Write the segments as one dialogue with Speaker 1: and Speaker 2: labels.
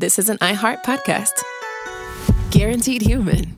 Speaker 1: this is an iHeart podcast. Guaranteed human.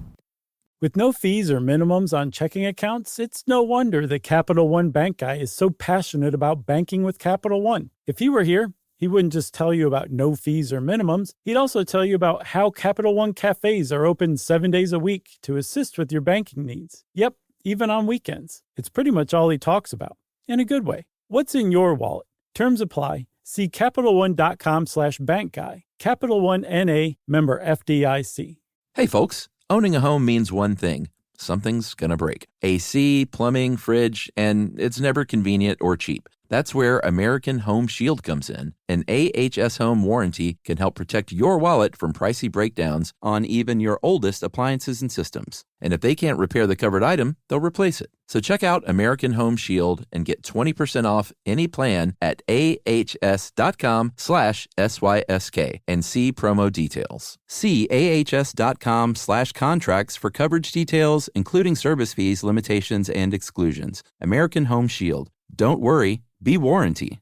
Speaker 2: With no fees or minimums on checking accounts, it's no wonder that Capital One Bank Guy is so passionate about banking with Capital One. If he were here, he wouldn't just tell you about no fees or minimums. He'd also tell you about how Capital One cafes are open 7 days a week to assist with your banking needs. Yep, even on weekends. It's pretty much all he talks about, in a good way. What's in your wallet? Terms apply. See CapitalOne.com/bankguy. Capital One N.A., member FDIC.
Speaker 3: Hey, folks. Owning a home means one thing. Something's gonna break. AC, plumbing, fridge, and it's never convenient or cheap. That's where American Home Shield comes in. An AHS Home warranty can help protect your wallet from pricey breakdowns on even your oldest appliances and systems. And if they can't repair the covered item, they'll replace it. So check out American Home Shield and get 20% off any plan at ahs.com/SYSK and see promo details. See ahs.com/contracts for coverage details, including service fees, limitations, and exclusions. American Home Shield. Don't worry. Be warranty.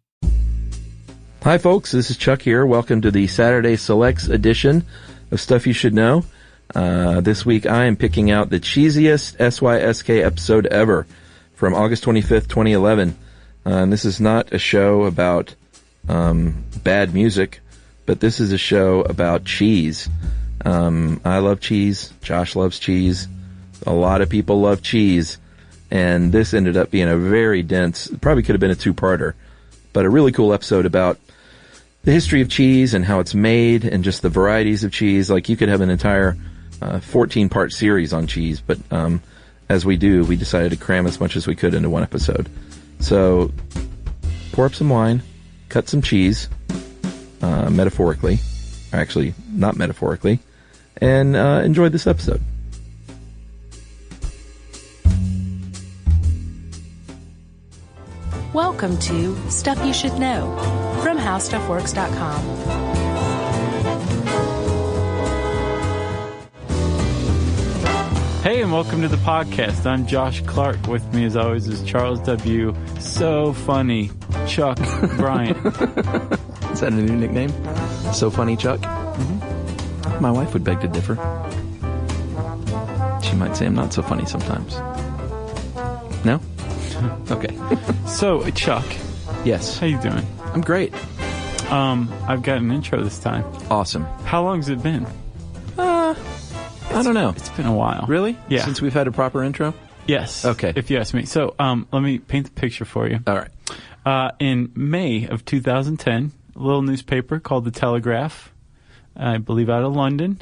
Speaker 3: Hi, folks. This is Chuck here. Welcome to the Saturday Selects edition of Stuff You Should Know. This week, I am picking out the cheesiest SYSK episode ever from August 25th, 2011. And this is not a show about bad music, but this is a show about cheese. I love cheese. Josh loves cheese. A lot of people love cheese. And this ended up being a very dense, probably could have been a two-parter, but a really cool episode about the history of cheese and how it's made and just the varieties of cheese. Like, you could have an entire 14-part series on cheese, but as we do, we decided to cram as much as we could into one episode. So pour up some wine, cut some cheese, metaphorically, or actually not metaphorically, and enjoy this episode.
Speaker 4: Welcome to Stuff You Should Know from HowStuffWorks.com.
Speaker 5: Hey, and welcome to the podcast. I'm Josh Clark. With me, as always, is Charles W. So Funny Chuck Bryant.
Speaker 3: Is that a new nickname? So Funny Chuck? Mm-hmm. My wife would beg to differ. She might say I'm not so funny sometimes. No? Okay.
Speaker 5: So, Chuck.
Speaker 3: Yes.
Speaker 5: How you doing?
Speaker 3: I'm great.
Speaker 5: I've got an intro this time.
Speaker 3: Awesome.
Speaker 5: How long's it been?
Speaker 3: I don't know.
Speaker 5: It's been a while.
Speaker 3: Really?
Speaker 5: Yeah.
Speaker 3: Since we've had a proper intro?
Speaker 5: Yes.
Speaker 3: Okay.
Speaker 5: If you ask me. So, let me paint the picture for you.
Speaker 3: All right.
Speaker 5: In May of 2010, a little newspaper called The Telegraph, I believe out of London,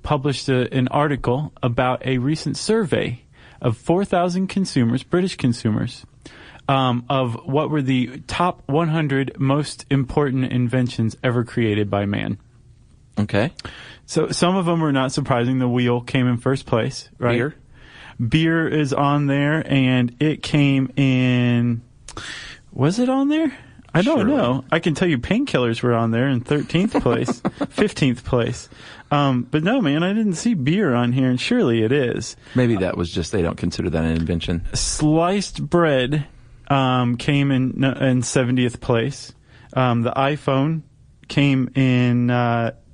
Speaker 5: published an article about a recent survey of 4,000 consumers, British consumers, of what were the top 100 most important inventions ever created by man.
Speaker 3: Okay.
Speaker 5: So some of them were not surprising. The wheel came in first place, right? Beer is on there, and it came in... Was it on there? I don't know. I can tell you painkillers were on there in 13th place, 15th place. But no, man, I didn't see beer on here, and surely it is.
Speaker 3: Maybe that was just they don't consider that an invention.
Speaker 5: Sliced bread came in 70th place. The iPhone came in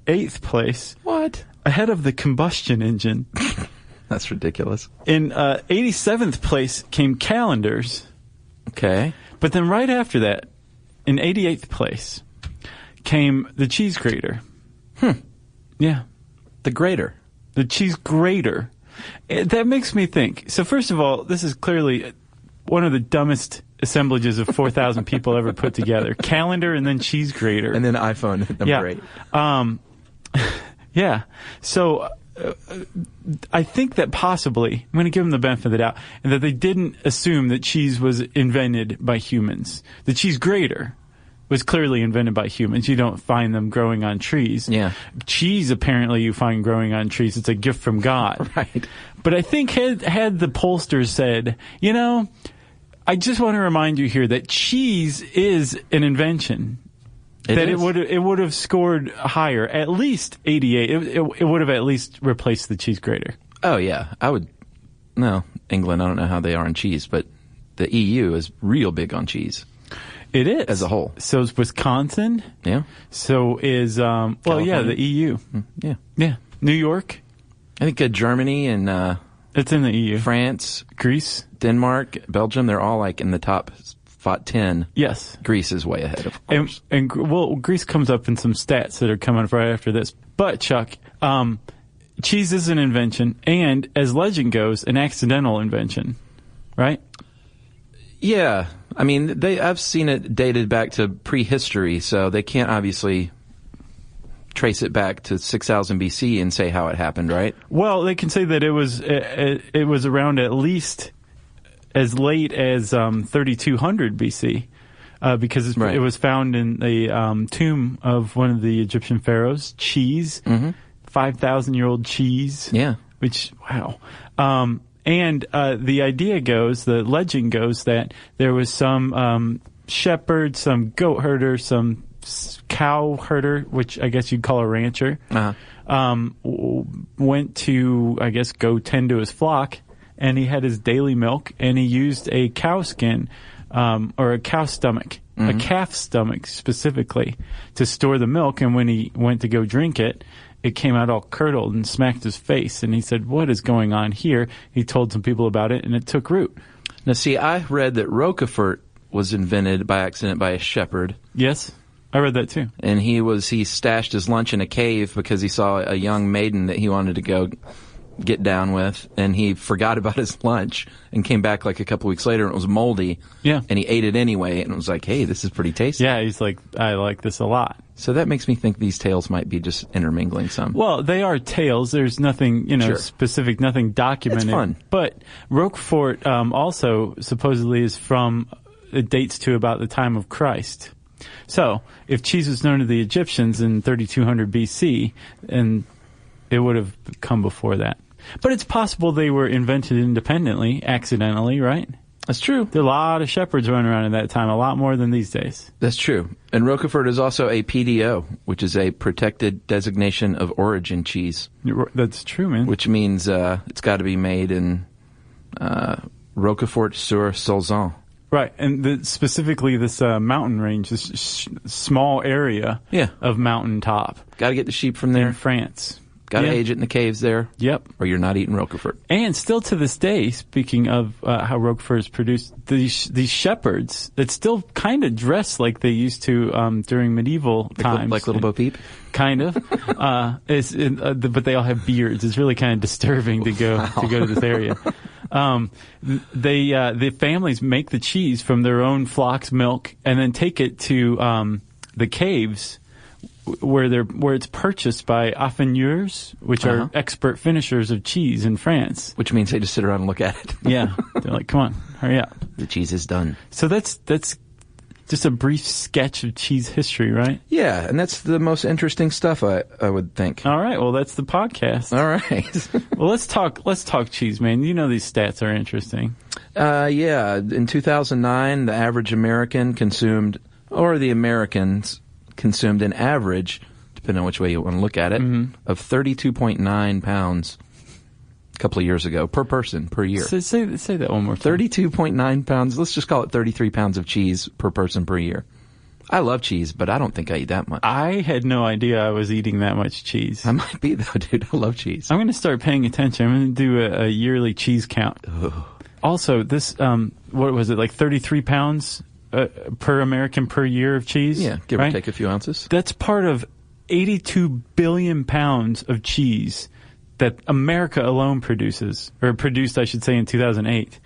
Speaker 5: 8th place.
Speaker 3: What?
Speaker 5: Ahead of the combustion engine.
Speaker 3: That's ridiculous.
Speaker 5: In 87th place came calendars.
Speaker 3: Okay.
Speaker 5: But then right after that, in 88th place, came the cheese grater. Yeah.
Speaker 3: The grater.
Speaker 5: The cheese grater. That makes me think. So first of all, this is clearly one of the dumbest assemblages of 4,000 people ever put together. Calendar and then cheese grater.
Speaker 3: And then iPhone number 8.
Speaker 5: Yeah. So I think that possibly, I'm going to give them the benefit of the doubt, and that they didn't assume that cheese was invented by humans. The cheese grater was clearly invented by humans. You don't find them growing on trees.
Speaker 3: Yeah.
Speaker 5: Cheese, apparently, you find growing on trees. It's a gift from God.
Speaker 3: Right.
Speaker 5: But I think had the pollsters said, you know, I just want to remind you here that cheese is an invention. It would have scored higher, at least 88. It would have at least replaced the cheese grater.
Speaker 3: Oh, yeah. No, England, I don't know how they are on cheese, but the EU is real big on cheese.
Speaker 5: It is.
Speaker 3: As a whole.
Speaker 5: So is Wisconsin.
Speaker 3: Yeah.
Speaker 5: So is, the EU.
Speaker 3: Yeah.
Speaker 5: Yeah. New York.
Speaker 3: I think Germany and
Speaker 5: it's in the EU.
Speaker 3: France,
Speaker 5: Greece,
Speaker 3: Denmark, Belgium, they're all like in the top 10.
Speaker 5: Yes.
Speaker 3: Greece is way ahead, of course.
Speaker 5: And Greece comes up in some stats that are coming up right after this. But, Chuck, cheese is an invention, and as legend goes, an accidental invention, right?
Speaker 3: Yeah. I mean, I've seen it dated back to prehistory, so they can't obviously trace it back to 6000 BC and say how it happened, right?
Speaker 5: Well, they can say that it was around at least as late as 3200 BC, because it was found in the tomb of one of the Egyptian pharaohs, cheese, 5,000-year-old cheese.
Speaker 3: Yeah.
Speaker 5: Which, wow. And the idea goes, the legend goes, that there was some shepherd, some goat herder, some cow herder, which I guess you'd call a rancher, went to, I guess, go tend to his flock, and he had his daily milk, and he used a cow skin, or a cow stomach, a calf stomach specifically, to store the milk, and when he went to go drink it, it came out all curdled and smacked his face, and he said, "What is going on here?" He told some people about it, and it took root.
Speaker 3: Now, see, I read that Roquefort was invented by accident by a shepherd.
Speaker 5: Yes, I read that too.
Speaker 3: And he stashed his lunch in a cave because he saw a young maiden that he wanted to go get down with, and he forgot about his lunch and came back like a couple weeks later and it was moldy.
Speaker 5: Yeah.
Speaker 3: And he ate it anyway and it was like, hey, this is pretty tasty.
Speaker 5: Yeah, he's like, I like this a lot.
Speaker 3: So that makes me think these tales might be just intermingling some.
Speaker 5: Well, they are tales. There's nothing, specific, nothing documented.
Speaker 3: It's fun.
Speaker 5: But Roquefort also supposedly is it dates to about the time of Christ. So if cheese was known to the Egyptians in 3200 BC, and it would have come before that. But it's possible they were invented independently, accidentally, right?
Speaker 3: That's true.
Speaker 5: There are a lot of shepherds running around at that time, a lot more than these days.
Speaker 3: That's true. And Roquefort is also a PDO, which is a protected designation of origin cheese.
Speaker 5: That's true, man.
Speaker 3: Which means it's got to be made in Roquefort-sur-Soulzon.
Speaker 5: Right, and specifically this mountain range, this small area of mountaintop.
Speaker 3: Got to get the sheep from there.
Speaker 5: In France.
Speaker 3: Got to age it in the caves there.
Speaker 5: Yep.
Speaker 3: Or you're not eating Roquefort.
Speaker 5: And still to this day, speaking of how Roquefort is produced, these shepherds that still kind of dress like they used to during medieval times.
Speaker 3: Like Little Bo Peep?
Speaker 5: Kind of. But they all have beards. It's really kind of disturbing to go to this area. The families make the cheese from their own flock's milk and then take it to the caves where it's purchased by affineurs, which are expert finishers of cheese in France.
Speaker 3: Which means they just sit around and look at it.
Speaker 5: Yeah. They're like, come on, hurry up.
Speaker 3: The cheese is done.
Speaker 5: So that's just a brief sketch of cheese history, right?
Speaker 3: Yeah, and that's the most interesting stuff, I would think.
Speaker 5: All right, well, that's the podcast.
Speaker 3: All right.
Speaker 5: Well, let's talk cheese, man. You know these stats are interesting.
Speaker 3: Yeah. In 2009, the average American consumed an average, depending on which way you want to look at it, of 32.9 pounds a couple of years ago per person per year.
Speaker 5: So say that one more time.
Speaker 3: 32.9 pounds. Let's just call it 33 pounds of cheese per person per year. I love cheese, but I don't think I eat that much.
Speaker 5: I had no idea I was eating that much cheese.
Speaker 3: I might be, though, dude. I love cheese.
Speaker 5: I'm going to start paying attention. I'm going to do a yearly cheese count.
Speaker 3: Ugh.
Speaker 5: Also, this, what was it, like 33 pounds per American per year of cheese?
Speaker 3: Yeah, give or take a few ounces.
Speaker 5: That's part of 82 billion pounds of cheese that America alone produced, I should say, in 2008.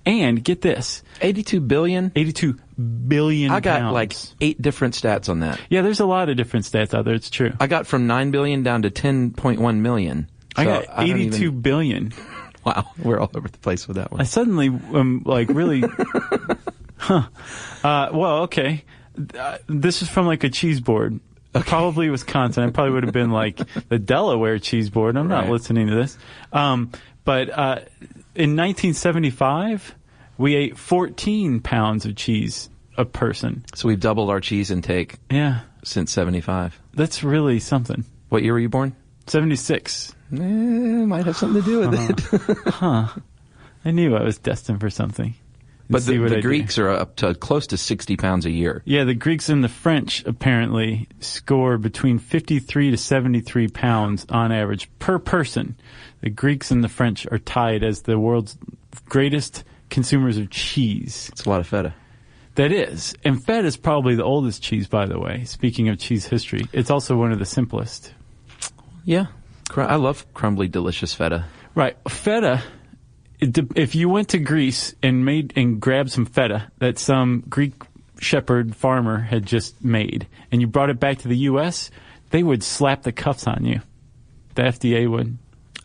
Speaker 5: And get this.
Speaker 3: 82 billion?
Speaker 5: 82 billion
Speaker 3: I got
Speaker 5: pounds.
Speaker 3: like 8 different stats on that.
Speaker 5: Yeah, there's a lot of different stats out there. It's true.
Speaker 3: I got from 9 billion down to 10.1 million. So
Speaker 5: I got 82 billion.
Speaker 3: Wow, we're all over the place with that one.
Speaker 5: I suddenly really... well, okay. This is from like a cheese board. Okay. Probably Wisconsin. I probably would have been like the Delaware cheese board. I'm not listening to this. But in 1975, we ate 14 pounds of cheese a person.
Speaker 3: So we've doubled our cheese intake.
Speaker 5: Yeah.
Speaker 3: Since 75.
Speaker 5: That's really something.
Speaker 3: What year were you born?
Speaker 5: 76.
Speaker 3: Might have something to do with it.
Speaker 5: I knew I was destined for something.
Speaker 3: But the Greeks are up to close to 60 pounds a year.
Speaker 5: Yeah, the Greeks and the French apparently score between 53 to 73 pounds on average per person. The Greeks and the French are tied as the world's greatest consumers of cheese.
Speaker 3: It's a lot of feta.
Speaker 5: That is. And feta is probably the oldest cheese, by the way. Speaking of cheese history, it's also one of the simplest.
Speaker 3: Yeah. I love crumbly, delicious feta.
Speaker 5: Right. Feta, if you went to Greece and grabbed some feta that some Greek shepherd farmer had just made, and you brought it back to the U.S., they would slap the cuffs on you. The FDA would.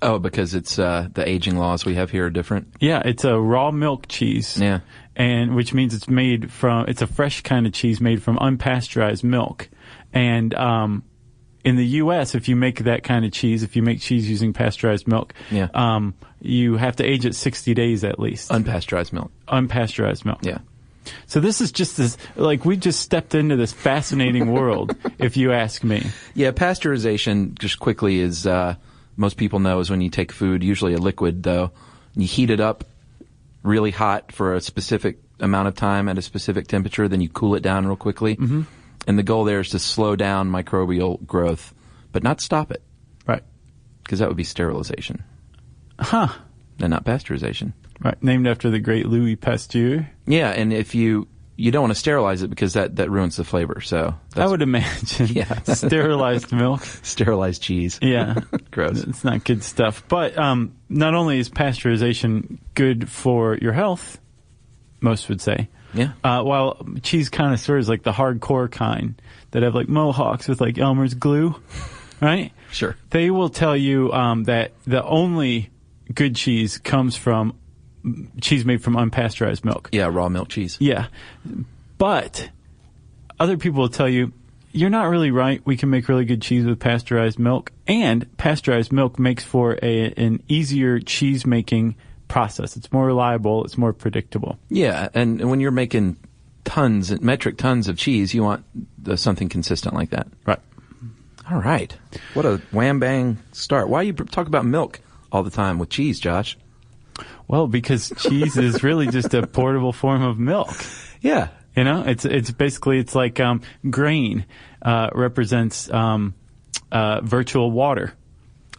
Speaker 3: Oh, because it's the aging laws we have here are different?
Speaker 5: Yeah, it's a raw milk cheese.
Speaker 3: Yeah.
Speaker 5: And which means it's a fresh kind of cheese made from unpasteurized milk. And in the U.S., if you make that kind of cheese, if you make cheese using pasteurized milk, you have to age it 60 days at least.
Speaker 3: Unpasteurized milk.
Speaker 5: Unpasteurized milk.
Speaker 3: Yeah.
Speaker 5: So this is just this, like, we just stepped into this fascinating world, if you ask me.
Speaker 3: Yeah, pasteurization, just quickly, is most people know is when you take food, usually a liquid though, and you heat it up really hot for a specific amount of time at a specific temperature, then you cool it down real quickly. Mm-hmm. And the goal there is to slow down microbial growth, but not stop it.
Speaker 5: Right.
Speaker 3: Because that would be sterilization.
Speaker 5: Huh.
Speaker 3: And not pasteurization.
Speaker 5: Right. Named after the great Louis Pasteur.
Speaker 3: Yeah, and if you don't want to sterilize it because that ruins the flavor. So
Speaker 5: I would imagine.
Speaker 3: Yeah.
Speaker 5: Sterilized milk.
Speaker 3: Sterilized cheese.
Speaker 5: Yeah.
Speaker 3: Gross.
Speaker 5: It's not good stuff. But not only is pasteurization good for your health, most would say.
Speaker 3: Yeah.
Speaker 5: While cheese connoisseurs, like the hardcore kind that have like mohawks with like Elmer's glue, right?
Speaker 3: Sure.
Speaker 5: They will tell you that the only good cheese comes from cheese made from unpasteurized milk.
Speaker 3: Yeah, raw milk cheese.
Speaker 5: Yeah. But other people will tell you, you're not really right. We can make really good cheese with pasteurized milk. And pasteurized milk makes for an easier cheese making process. It's more reliable. It's more predictable.
Speaker 3: Yeah, and when you're making metric tons of cheese, you want something consistent like that.
Speaker 5: Right.
Speaker 3: All right. What a wham-bang start. Why you talk about milk all the time with cheese, Josh?
Speaker 5: Well, because cheese is really just a portable form of milk.
Speaker 3: Yeah.
Speaker 5: You know, it's basically, it's like grain represents virtual water.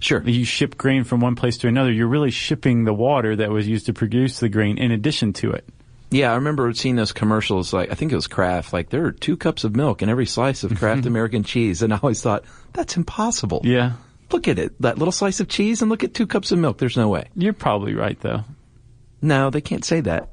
Speaker 3: Sure.
Speaker 5: You ship grain from one place to another. You're really shipping the water that was used to produce the grain in addition to it.
Speaker 3: Yeah, I remember seeing those commercials, like, I think it was Kraft, like, there are 2 cups of milk in every slice of Kraft American cheese. And I always thought, that's impossible.
Speaker 5: Yeah.
Speaker 3: Look at it, that little slice of cheese, and look at 2 cups of milk. There's no way.
Speaker 5: You're probably right, though.
Speaker 3: No, they can't say that.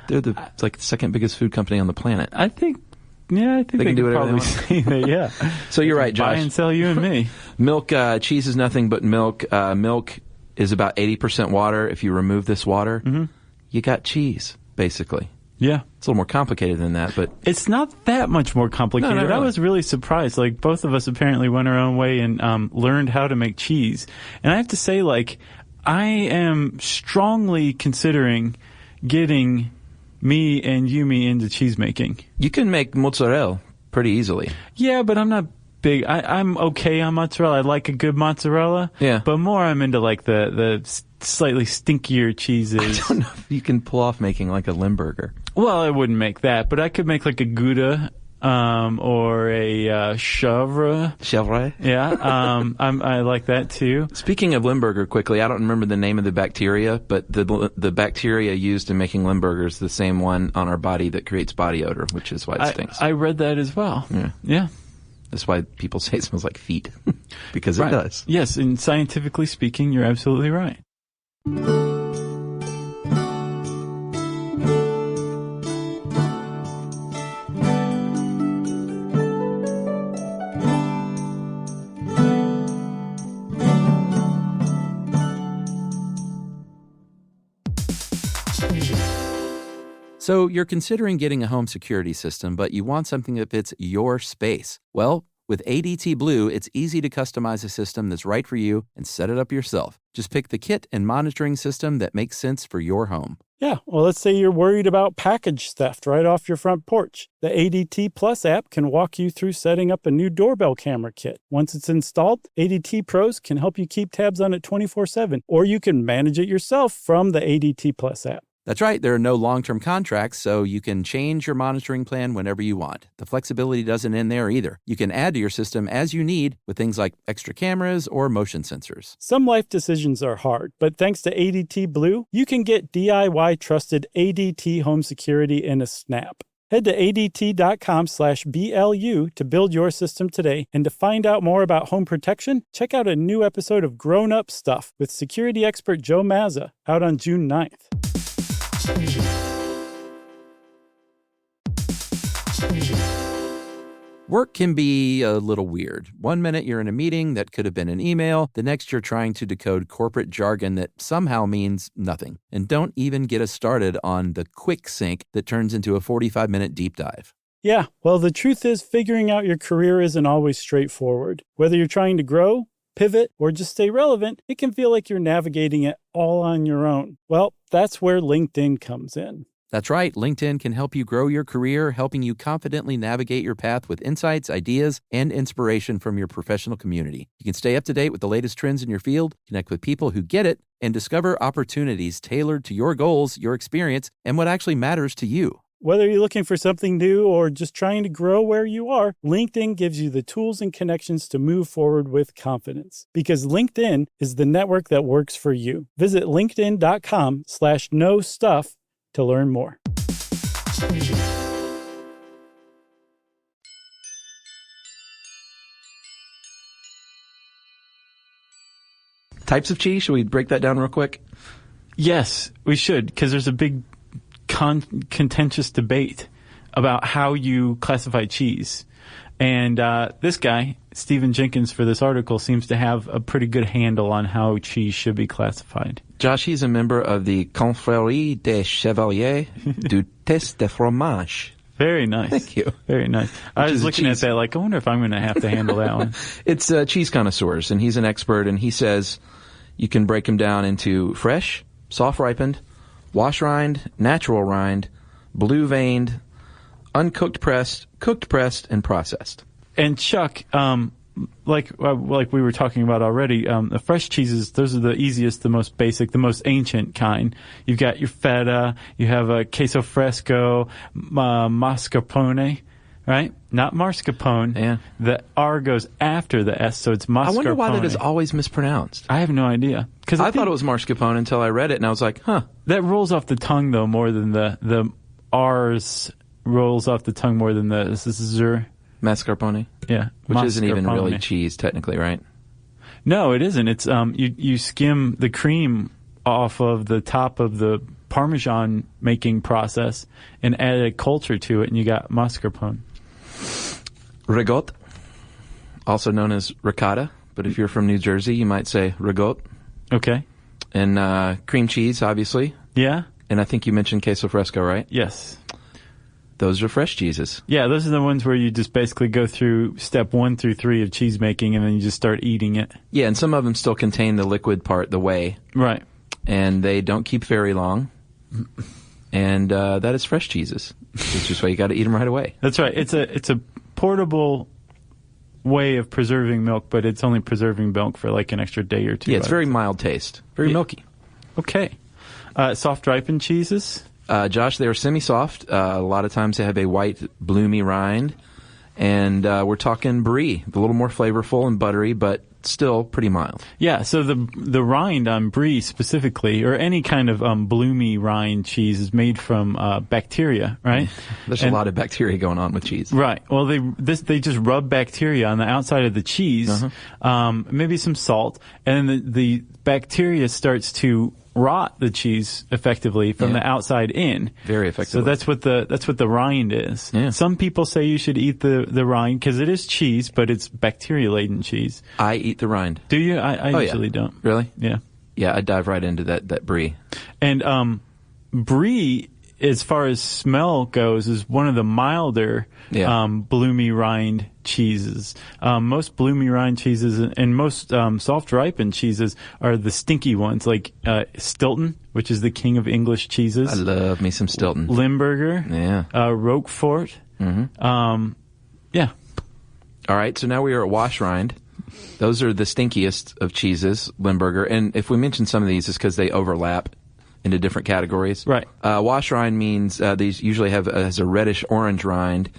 Speaker 3: They're it's like the second biggest food company on the planet.
Speaker 5: I think they
Speaker 3: can do whatever
Speaker 5: probably
Speaker 3: they want.
Speaker 5: say that, yeah.
Speaker 3: So you're right, Josh.
Speaker 5: Buy and sell you and me.
Speaker 3: Milk, cheese is nothing but milk. Milk is about 80% water. If you remove this water, you got cheese, basically.
Speaker 5: Yeah.
Speaker 3: It's a little more complicated than that, but...
Speaker 5: It's not that much more complicated.
Speaker 3: No,
Speaker 5: I was really surprised. Like, both of us apparently went our own way and learned how to make cheese. And I have to say, like, I am strongly considering getting me and Yumi into cheese making.
Speaker 3: You can make mozzarella pretty easily.
Speaker 5: Yeah, but I'm not big. I'm okay on mozzarella. I like a good mozzarella.
Speaker 3: Yeah.
Speaker 5: But more I'm into, like, the slightly stinkier cheeses.
Speaker 3: I don't know if you can pull off making, like, a Limburger.
Speaker 5: Well, I wouldn't make that, but I could make like a Gouda, or a Chèvre.
Speaker 3: Chèvre?
Speaker 5: Yeah, I like that too.
Speaker 3: Speaking of Limburger, quickly, I don't remember the name of the bacteria, but the bacteria used in making Limburger is the same one on our body that creates body odor, which is why it stinks.
Speaker 5: I read that as well. Yeah.
Speaker 3: That's why people say it smells like feet, because it does.
Speaker 5: Yes, and scientifically speaking, you're absolutely right.
Speaker 3: So you're considering getting a home security system, but you want something that fits your space. Well, with ADT Blue, it's easy to customize a system that's right for you and set it up yourself. Just pick the kit and monitoring system that makes sense for your home.
Speaker 2: Yeah, well, let's say you're worried about package theft right off your front porch. The ADT Plus app can walk you through setting up a new doorbell camera kit. Once it's installed, ADT Pros can help you keep tabs on it 24/7, or you can manage it yourself from the ADT Plus app.
Speaker 3: That's right. There are no long-term contracts, so you can change your monitoring plan whenever you want. The flexibility doesn't end there either. You can add to your system as you need with things like extra cameras or motion sensors.
Speaker 2: Some life decisions are hard, but thanks to ADT Blue, you can get DIY trusted ADT home security in a snap. Head to ADT.com/BLU to build your system today. And to find out more about home protection, check out a new episode of Grown Up Stuff with security expert Joe Mazza out on June 9th.
Speaker 3: Work can be a little weird. One minute you're in a meeting that could have been an email. The next you're trying to decode corporate jargon that somehow means nothing. And don't even get us started on the quick sync that turns into a 45-minute deep dive.
Speaker 2: Yeah, well, the truth is figuring out your career isn't always straightforward. Whether you're trying to grow, pivot, or just stay relevant, it can feel like you're navigating it all on your own. Well, that's where LinkedIn comes in.
Speaker 3: That's right. LinkedIn can help you grow your career, helping you confidently navigate your path with insights, ideas, and inspiration from your professional community. You can stay up to date with the latest trends in your field, connect with people who get it, and discover opportunities tailored to your goals, your experience, and what actually matters to you.
Speaker 2: Whether you're looking for something new or just trying to grow where you are, LinkedIn gives you the tools and connections to move forward with confidence. Because LinkedIn is the network that works for you. Visit linkedin.com/knowstuff to learn more.
Speaker 3: Types of cheese, should we break that down real quick?
Speaker 5: Yes, we should, because there's a big contentious debate about how you classify cheese. And this guy, Stephen Jenkins, for this article, seems to have a pretty good handle on how cheese should be classified.
Speaker 3: Josh, he's a member of the Confrérie des Chevaliers du Test de Fromage.
Speaker 5: Very nice.
Speaker 3: Thank you.
Speaker 5: Very nice. I was looking at that like, I wonder if I'm going to have to handle that one.
Speaker 3: It's cheese connoisseurs, and he's an expert, and he says you can break them down into fresh, soft-ripened, wash rind, natural rind, blue veined, uncooked pressed, cooked pressed, and processed.
Speaker 5: And Chuck, like we were talking about already, the fresh cheeses, those are the easiest, the most basic, the most ancient kind. You've got your feta, you have a queso fresco, mascarpone, right? Not mascarpone.
Speaker 3: Yeah.
Speaker 5: The R goes after the S, so it's mascarpone.
Speaker 3: I wonder why that is always mispronounced.
Speaker 5: I have no idea. Because
Speaker 3: I thought it was mascarpone until I read it, and I was like, huh.
Speaker 5: That rolls off the tongue, though, more than the R's rolls off the tongue more than the Z.
Speaker 3: Mascarpone?
Speaker 5: Yeah.
Speaker 3: Which isn't even really cheese, technically, right?
Speaker 5: No, it isn't. It's you skim the cream off of the top of the Parmesan making process and add a culture to it, and you got mascarpone.
Speaker 3: Rigotte, also known as ricotta, but if you're from New Jersey, you might say rigotte.
Speaker 5: Okay.
Speaker 3: And cream cheese, obviously.
Speaker 5: Yeah.
Speaker 3: And I think you mentioned queso fresco, right?
Speaker 5: Yes.
Speaker 3: Those are fresh cheeses.
Speaker 5: Yeah, those are the ones where you just basically go through step 1 through 3 of cheese making, and then you just start eating it.
Speaker 3: Yeah, and some of them still contain the liquid part, the whey.
Speaker 5: Right.
Speaker 3: And they don't keep very long. And that is fresh cheeses. It's just why you got to eat them right away.
Speaker 5: That's right. It's a portable way of preserving milk, but it's only preserving milk for like an extra day or two.
Speaker 3: Yeah, it's very mild taste. Very milky.
Speaker 5: Okay. Soft ripened cheeses?
Speaker 3: Josh, they are semi-soft. A lot of times they have a white, bloomy rind. And we're talking brie, a little more flavorful and buttery, but still pretty mild.
Speaker 5: Yeah, so the rind on brie specifically, or any kind of bloomy rind cheese, is made from bacteria, right?
Speaker 3: There's a lot of bacteria going on with cheese.
Speaker 5: Right. Well, they just rub bacteria on the outside of the cheese, maybe some salt, and then the bacteria starts to rot the cheese effectively from the outside in.
Speaker 3: Very effectively.
Speaker 5: So that's what the rind is.
Speaker 3: Yeah.
Speaker 5: Some people say you should eat the rind because it is cheese, but it's bacteria-laden cheese.
Speaker 3: I eat the rind.
Speaker 5: Do you? I usually don't.
Speaker 3: Really?
Speaker 5: Yeah.
Speaker 3: Yeah, I dive right into that brie.
Speaker 5: And brie, as far as smell goes, is one of the milder bloomy rind cheeses. Most bloomy rind cheeses and most soft ripened cheeses are the stinky ones, like Stilton, which is the king of English cheeses.
Speaker 3: I love me some Stilton.
Speaker 5: Limburger.
Speaker 3: Yeah.
Speaker 5: Roquefort. Mm-hmm. Yeah.
Speaker 3: All right, so now we are at wash rind. Those are the stinkiest of cheeses, Limburger. And if we mention some of these, it's because they overlap. into different categories.
Speaker 5: Right.
Speaker 3: Wash rind means these usually has a reddish-orange rind,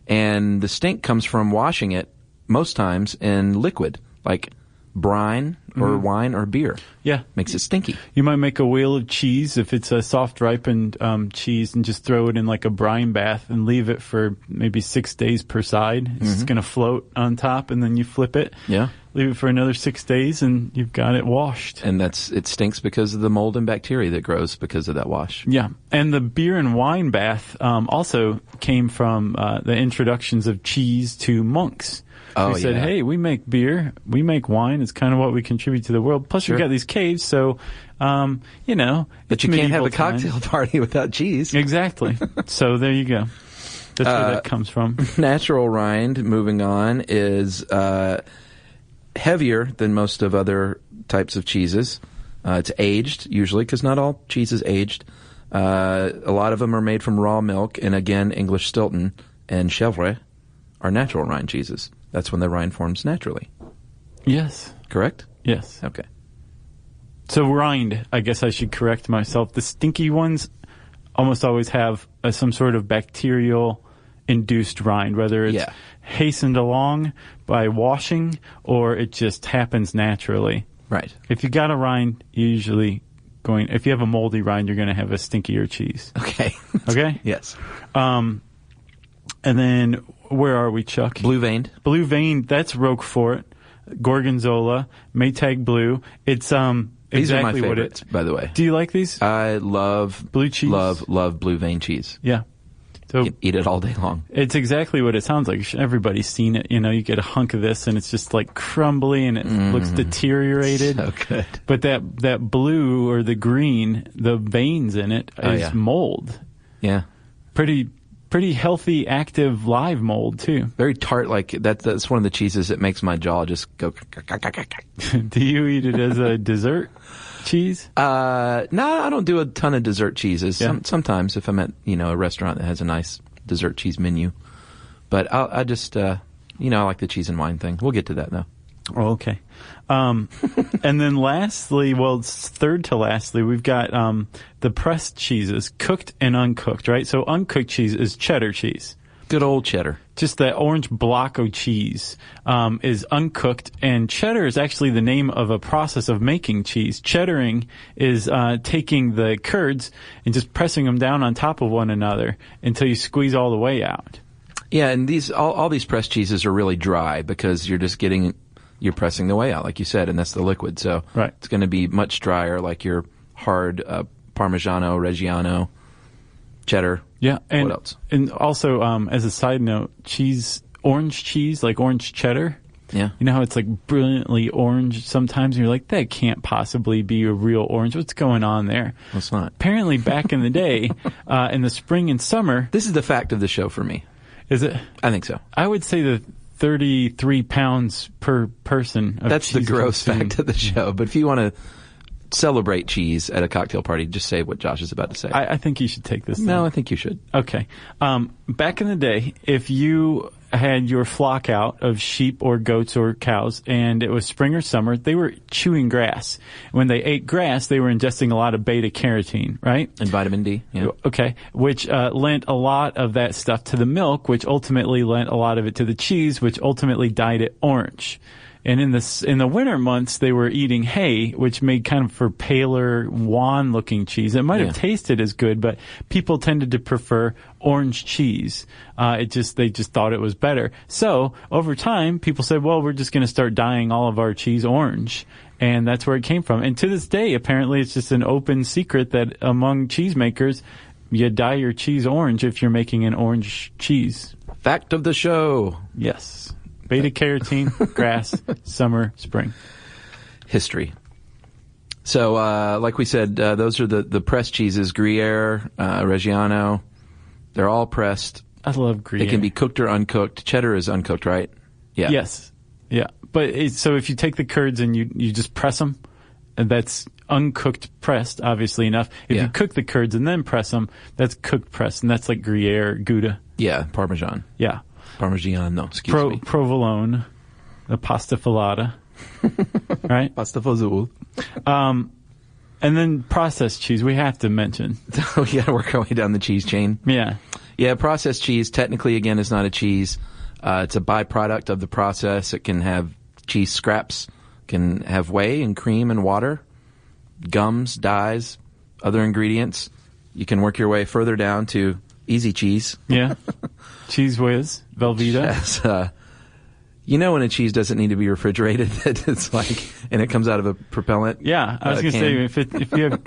Speaker 3: and the stink comes from washing it most times in liquid, like brine or wine or beer.
Speaker 5: Yeah.
Speaker 3: Makes it stinky.
Speaker 5: You might make a wheel of cheese if it's a soft ripened cheese and just throw it in like a brine bath and leave it for maybe 6 days per side. It's going to float on top, and then you flip it.
Speaker 3: Yeah.
Speaker 5: Leave it for another 6 days, and you've got it washed.
Speaker 3: And it stinks because of the mold and bacteria that grows because of that wash.
Speaker 5: Yeah. And the beer and wine bath also came from the introductions of cheese to monks.
Speaker 3: Oh,
Speaker 5: we said, hey, we make beer, we make wine. It's kind of what we contribute to the world. Plus, we've got these caves, so, you know.
Speaker 3: But you can't have a cocktail party without cheese.
Speaker 5: Exactly. So there you go. That's where that comes from.
Speaker 3: Natural rind, moving on, is heavier than most of other types of cheeses. It's aged, usually, because not all cheese is aged. A lot of them are made from raw milk, and again, English Stilton and Chèvre are natural rind cheeses. That's when the rind forms naturally.
Speaker 5: Yes.
Speaker 3: Correct?
Speaker 5: Yes.
Speaker 3: Okay.
Speaker 5: So rind, I guess I should correct myself. The stinky ones almost always have some sort of bacterial-induced rind, whether it's hastened along by washing or it just happens naturally.
Speaker 3: Right.
Speaker 5: If you got a rind, if you have a moldy rind, you're going to have a stinkier cheese.
Speaker 3: Okay.
Speaker 5: Okay?
Speaker 3: Yes.
Speaker 5: And then, where are we, Chuck?
Speaker 3: Blue veined.
Speaker 5: Blue veined, that's Roquefort, Gorgonzola, Maytag Blue. It's
Speaker 3: These are my
Speaker 5: exactly
Speaker 3: favorites, by the way.
Speaker 5: Do you like these?
Speaker 3: I love
Speaker 5: blue cheese.
Speaker 3: Love blue vein cheese.
Speaker 5: Yeah. So
Speaker 3: eat it all day long.
Speaker 5: It's exactly what it sounds like. Everybody's seen it. You know, you get a hunk of this and it's just like crumbly and it looks deteriorated.
Speaker 3: So good.
Speaker 5: But that blue or the green, the veins in it is mold.
Speaker 3: Yeah.
Speaker 5: Pretty healthy, active, live mold, too.
Speaker 3: Very tart, like that's one of the cheeses that makes my jaw just go.
Speaker 5: Do you eat it as a dessert cheese?
Speaker 3: No, I don't do a ton of dessert cheeses.
Speaker 5: Yeah.
Speaker 3: Sometimes if I'm at, a restaurant that has a nice dessert cheese menu. But I just, I like the cheese and wine thing. We'll get to that, though.
Speaker 5: Oh, okay. And then lastly, third to lastly, we've got the pressed cheeses, cooked and uncooked, right? So uncooked cheese is cheddar cheese.
Speaker 3: Good old cheddar.
Speaker 5: Just that orange block of cheese is uncooked, and cheddar is actually the name of a process of making cheese. Cheddaring is taking the curds and just pressing them down on top of one another until you squeeze all the way out.
Speaker 3: Yeah, and all these pressed cheeses are really dry because you're pressing the way out, like you said, and that's the liquid. So It's going to be much drier, like your hard Parmigiano, Reggiano, cheddar.
Speaker 5: Yeah. And
Speaker 3: what else?
Speaker 5: And also, as a side note, orange cheese, like orange cheddar.
Speaker 3: Yeah.
Speaker 5: You know how it's like brilliantly orange sometimes? And you're like, that can't possibly be a real orange. What's going on there?
Speaker 3: Well, it's not.
Speaker 5: Apparently, back in the day, in the spring and summer.
Speaker 3: This is the fact of the show for me.
Speaker 5: Is it?
Speaker 3: I think so.
Speaker 5: I would say the 33 pounds per person of
Speaker 3: That's the
Speaker 5: cheese
Speaker 3: gross
Speaker 5: consumed.
Speaker 3: fact of the show. But if you want to celebrate cheese at a cocktail party, just say what Josh is about to say.
Speaker 5: I think you should take this.
Speaker 3: No, I think you should.
Speaker 5: Okay. Back in the day, if you had your flock out of sheep or goats or cows and it was spring or summer, they were chewing grass. When they ate grass, they were ingesting a lot of beta carotene, right?
Speaker 3: And vitamin D. Yeah.
Speaker 5: Okay. Which lent a lot of that stuff to the milk, which ultimately lent a lot of it to the cheese, which ultimately dyed it orange. And in the winter months, they were eating hay, which made kind of for paler, wan-looking cheese. It might have tasted as good, but people tended to prefer orange cheese. They just thought it was better. So over time, people said, well, we're just going to start dyeing all of our cheese orange. And that's where it came from. And to this day, apparently, it's just an open secret that among cheesemakers, you dye your cheese orange if you're making an orange cheese.
Speaker 3: Fact of the show.
Speaker 5: Yes. Beta carotene, grass, summer, spring.
Speaker 3: History. So, like we said, those are the pressed cheeses, Gruyere, Reggiano. They're all pressed.
Speaker 5: I love Gruyere.
Speaker 3: They can be cooked or uncooked. Cheddar is uncooked, right? Yeah.
Speaker 5: Yes. Yeah. But so if you take the curds and you just press them, and that's uncooked pressed, obviously enough. If you cook the curds and then press them, that's cooked pressed, and that's like Gruyere, Gouda.
Speaker 3: Yeah, Parmesan.
Speaker 5: Yeah.
Speaker 3: Parmigiano, excuse me.
Speaker 5: Provolone, the pasta filata, right?
Speaker 3: Pasta fazool.
Speaker 5: And then processed cheese, we have to mention.
Speaker 3: We got to work our way down the cheese chain.
Speaker 5: Yeah.
Speaker 3: Yeah, processed cheese, technically, again, is not a cheese. It's a byproduct of the process. It can have cheese scraps, can have whey and cream and water, gums, dyes, other ingredients. You can work your way further down to easy cheese.
Speaker 5: Yeah. Cheese Whiz, Velveeta.
Speaker 3: Yes, you know when a cheese doesn't need to be refrigerated, that it's like, and it comes out of a propellant.
Speaker 5: Yeah, I was going to say, if you have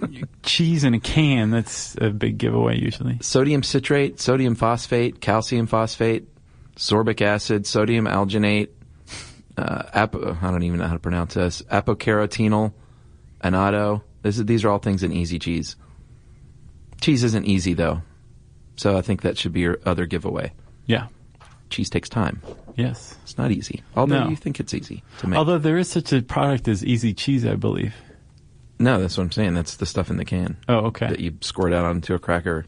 Speaker 5: cheese in a can, that's a big giveaway usually.
Speaker 3: Sodium citrate, sodium phosphate, calcium phosphate, sorbic acid, sodium alginate, I don't even know how to pronounce this, apocarotenol, annatto. These are all things in easy cheese. Cheese isn't easy, though, so I think that should be your other giveaway.
Speaker 5: Yeah.
Speaker 3: Cheese takes time.
Speaker 5: Yes.
Speaker 3: It's not easy, although
Speaker 5: No.
Speaker 3: you think it's easy to make.
Speaker 5: Although there is such a product as easy cheese, I believe.
Speaker 3: No, that's what I'm saying. That's the stuff in the can.
Speaker 5: Oh, okay.
Speaker 3: That you squirt out onto a cracker.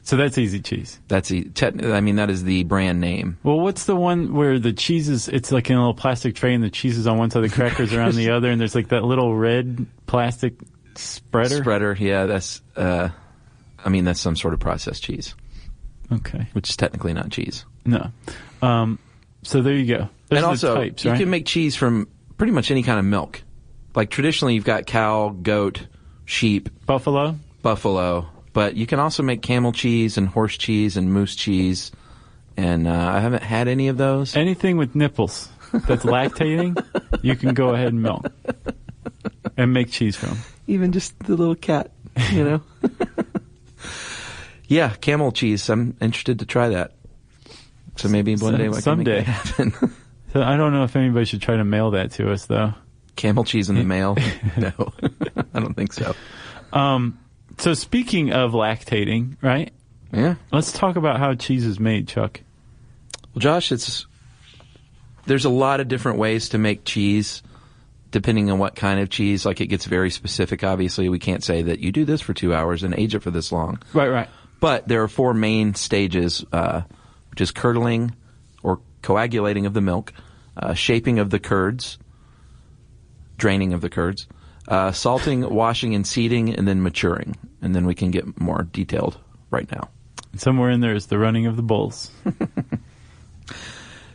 Speaker 5: So that's easy cheese.
Speaker 3: That is the brand name.
Speaker 5: Well, what's the one where the cheese is, it's like in a little plastic tray and the cheese is on one side, the crackers are on the other, and there's like that little red plastic spreader?
Speaker 3: Yeah, that's some sort of processed cheese.
Speaker 5: Okay.
Speaker 3: Which is technically not cheese.
Speaker 5: No. So there you go. Those
Speaker 3: and
Speaker 5: are
Speaker 3: also,
Speaker 5: the types,
Speaker 3: you
Speaker 5: right?
Speaker 3: can make cheese from pretty much any kind of milk. Like traditionally, you've got cow, goat, sheep,
Speaker 5: Buffalo.
Speaker 3: But you can also make camel cheese and horse cheese and moose cheese. And I haven't had any of those.
Speaker 5: Anything with nipples that's lactating, you can go ahead and milk and make cheese from.
Speaker 3: Even just the little cat, you know? Yeah, camel cheese. I'm interested to try that. So maybe one day we can make that happen.
Speaker 5: So I don't know if anybody should try to mail that to us, though.
Speaker 3: Camel cheese in the mail? No, I don't think so.
Speaker 5: So speaking of lactating, right?
Speaker 3: Yeah.
Speaker 5: Let's talk about how cheese is made, Chuck.
Speaker 3: Well, Josh, there's a lot of different ways to make cheese, depending on what kind of cheese. Like, it gets very specific, obviously. We can't say that you do this for 2 hours and age it for this long.
Speaker 5: Right.
Speaker 3: But there are 4 main stages, which is curdling or coagulating of the milk, shaping of the curds, draining of the curds, salting, washing, and seeding, and then maturing. And then we can get more detailed right now.
Speaker 5: Somewhere in there is the running of the bulls.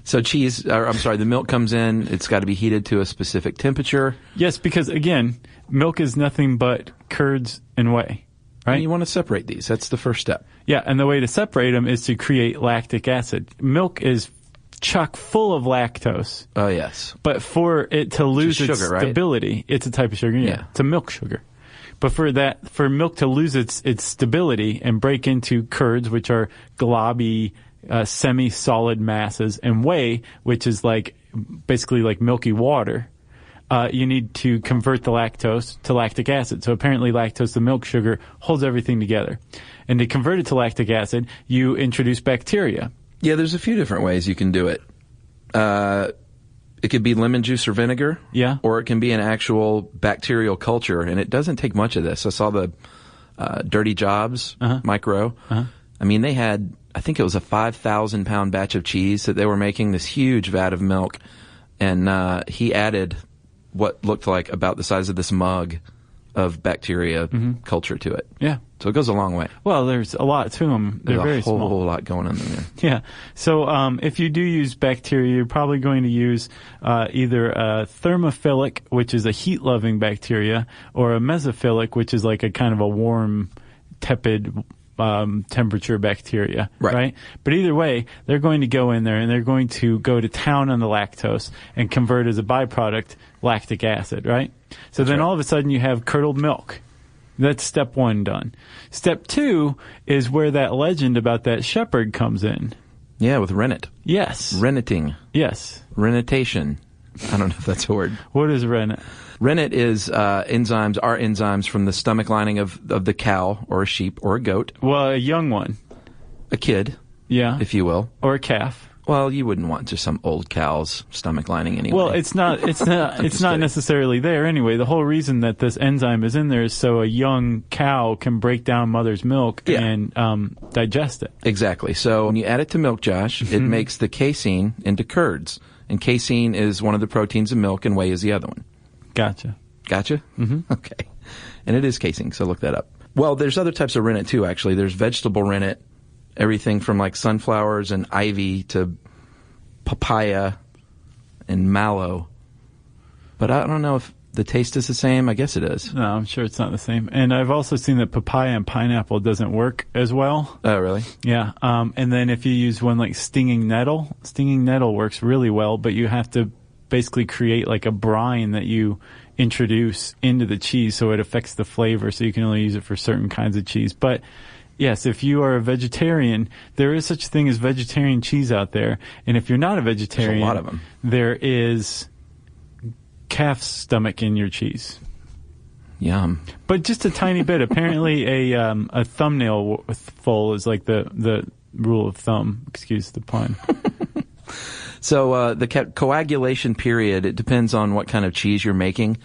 Speaker 3: So the milk comes in. It's got to be heated to a specific temperature.
Speaker 5: Yes, because, again, milk is nothing but curds and whey, right?
Speaker 3: And you want to separate these. That's the first step.
Speaker 5: Yeah, and the way to separate them is to create lactic acid. Milk is chock full of lactose.
Speaker 3: Oh, yes.
Speaker 5: But for it to lose its
Speaker 3: sugar, right?
Speaker 5: stability, it's a type of sugar. Yeah. It's a milk sugar. But for milk to lose its stability and break into curds, which are globby, semi-solid masses, and whey, which is basically like milky water, you need to convert the lactose to lactic acid. So apparently lactose, the milk sugar, holds everything together. And to convert it to lactic acid, you introduce bacteria.
Speaker 3: Yeah, there's a few different ways you can do it. It could be lemon juice or vinegar.
Speaker 5: Yeah.
Speaker 3: Or it can be an actual bacterial culture, and it doesn't take much of this. I saw the Dirty Jobs micro. I mean, they had, I think it was a 5,000-pound batch of cheese that they were making, this huge vat of milk, and he added what looked like about the size of this mug of bacteria culture to it.
Speaker 5: Yeah.
Speaker 3: So it goes a long way.
Speaker 5: Well, there's a lot to them. They're very small.
Speaker 3: There's a whole lot going on in there.
Speaker 5: Yeah. So if you do use bacteria, you're probably going to use either a thermophilic, which is a heat-loving bacteria, or a mesophilic, which is like a kind of a warm, tepid temperature bacteria. Right? But either way, they're going to go in there and they're going to go to town on the lactose and convert as a byproduct lactic acid, right? So then all of a sudden you have curdled milk. That's step 1 done. Step 2 is where that legend about that shepherd comes in.
Speaker 3: Yeah, with rennet.
Speaker 5: Yes.
Speaker 3: Renneting.
Speaker 5: Yes.
Speaker 3: Rennetation. I don't know if that's a word.
Speaker 5: What is rennet?
Speaker 3: Rennet is enzymes from the stomach lining of the cow or a sheep or a goat.
Speaker 5: Well, a young one.
Speaker 3: A kid.
Speaker 5: Yeah.
Speaker 3: If you will.
Speaker 5: Or a calf.
Speaker 3: Well, you wouldn't want just some old cow's stomach lining anyway.
Speaker 5: Well, it's not necessarily there anyway. The whole reason that this enzyme is in there is so a young cow can break down mother's milk and digest it.
Speaker 3: Exactly. So when you add it to milk, Josh, it makes the casein into curds. And casein is one of the proteins in milk and whey is the other one.
Speaker 5: Gotcha?
Speaker 3: Mm-hmm. Okay. And it is casing, so look that up. Well, there's other types of rennet too, actually. There's vegetable rennet, everything from like sunflowers and ivy to papaya and mallow. But I don't know if the taste is the same. I guess it is.
Speaker 5: No, I'm sure it's not the same. And I've also seen that papaya and pineapple doesn't work as well.
Speaker 3: Oh, really?
Speaker 5: Yeah. And then if you use one like stinging nettle works really well, but you have to basically create like a brine that you introduce into the cheese so it affects the flavor, so you can only use it for certain kinds of cheese. But yes, if you are a vegetarian, there is such a thing as vegetarian cheese out there. And if you're not a vegetarian,
Speaker 3: there's a lot of them. There
Speaker 5: is calf stomach in your cheese.
Speaker 3: Yum.
Speaker 5: But just a tiny bit. Apparently a thumbnail full is like the rule of thumb. Excuse the pun.
Speaker 3: So the coagulation period, it depends on what kind of cheese you're making,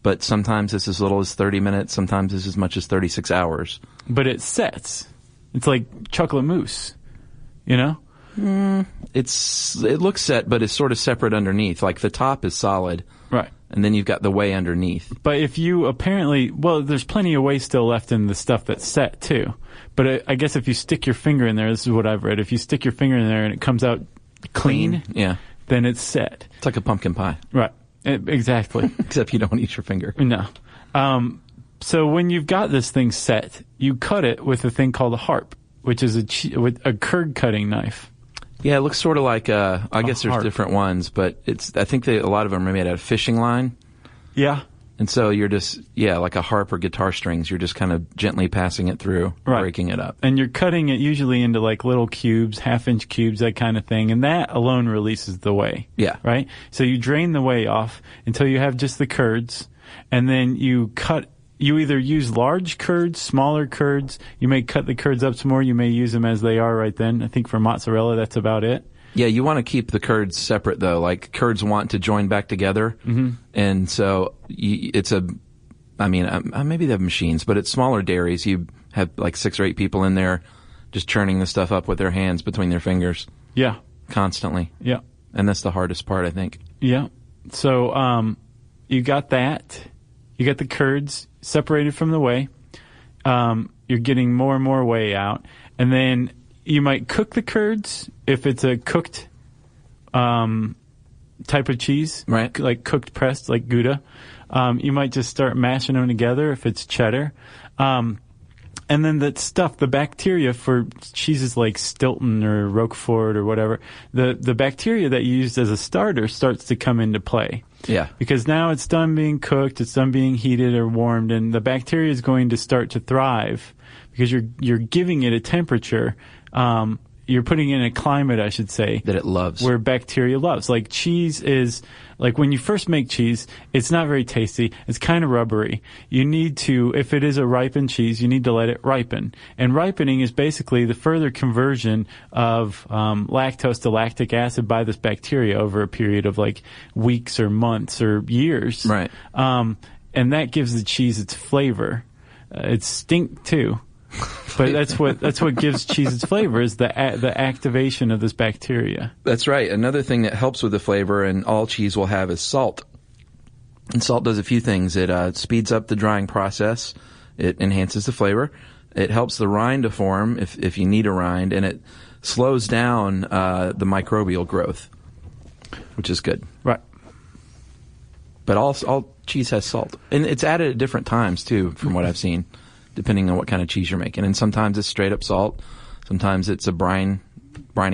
Speaker 3: but sometimes it's as little as 30 minutes, sometimes it's as much as 36 hours.
Speaker 5: But it sets. It's like chocolate mousse, you know?
Speaker 3: It looks set, but it's sort of separate underneath. Like the top is solid.
Speaker 5: Right.
Speaker 3: And then you've got the whey underneath.
Speaker 5: But if you there's plenty of whey still left in the stuff that's set too. But I guess if you stick your finger in there, this is what I've read, if you stick your finger in there and it comes out clean,
Speaker 3: yeah,
Speaker 5: then it's set.
Speaker 3: It's like a pumpkin pie.
Speaker 5: Right. Exactly.
Speaker 3: Except you don't eat your finger.
Speaker 5: No. So when you've got this thing set, you cut it with a thing called a harp, which is with a curd cutting knife.
Speaker 3: Yeah, it looks sort of like I guess there's
Speaker 5: harp.
Speaker 3: Different ones, but I think a lot of them are made out of fishing line.
Speaker 5: Yeah.
Speaker 3: And so you're just, like a harp or guitar strings, you're just kind of gently passing it through, right, breaking it up.
Speaker 5: And you're cutting it usually into like little cubes, half-inch cubes, that kind of thing, and that alone releases the whey.
Speaker 3: Yeah.
Speaker 5: Right? So you drain the whey off until you have just the curds, and then you either use large curds, smaller curds. You may cut the curds up some more. You may use them as they are right then. I think for mozzarella, that's about it.
Speaker 3: Yeah, you want to keep the curds separate, though. Like, curds want to join back together. Mm-hmm. And so maybe they have machines, but at smaller dairies, you have like 6 or 8 people in there just churning the stuff up with their hands between their fingers.
Speaker 5: Yeah.
Speaker 3: Constantly.
Speaker 5: Yeah.
Speaker 3: And that's the hardest part, I think.
Speaker 5: Yeah. So you got that. You got the curds separated from the whey. You're getting more and more whey out. And then you might cook the curds if it's a cooked type of cheese.
Speaker 3: Right.
Speaker 5: Like cooked pressed, like Gouda. You might just start mashing them together if it's cheddar. And then that stuff, the bacteria for cheeses like Stilton or Roquefort or whatever, the bacteria that you used as a starter starts to come into play.
Speaker 3: Yeah.
Speaker 5: Because now it's done being cooked, it's done being heated or warmed, and the bacteria is going to start to thrive because you're giving it a temperature. You're putting it in a climate, I should say,
Speaker 3: that it loves,
Speaker 5: where bacteria loves. Like cheese is, like when you first make cheese, it's not very tasty. It's kind of rubbery. You need to, if it is a ripened cheese, you need to let it ripen. And ripening is basically the further conversion of lactose to lactic acid by this bacteria over a period of like weeks or months or years.
Speaker 3: Right.
Speaker 5: And that gives the cheese its flavor. It's stink too. But that's what gives cheese its flavor, is the activation of this bacteria.
Speaker 3: That's right. Another thing that helps with the flavor, and all cheese will have, is salt. And salt does a few things. It speeds up the drying process. It enhances the flavor. It helps the rind to form if you need a rind, and it slows down the microbial growth, which is good.
Speaker 5: Right.
Speaker 3: But all cheese has salt, and it's added at different times too, from what I've seen, depending on what kind of cheese you're making. And sometimes it's straight up salt. Sometimes it's a briny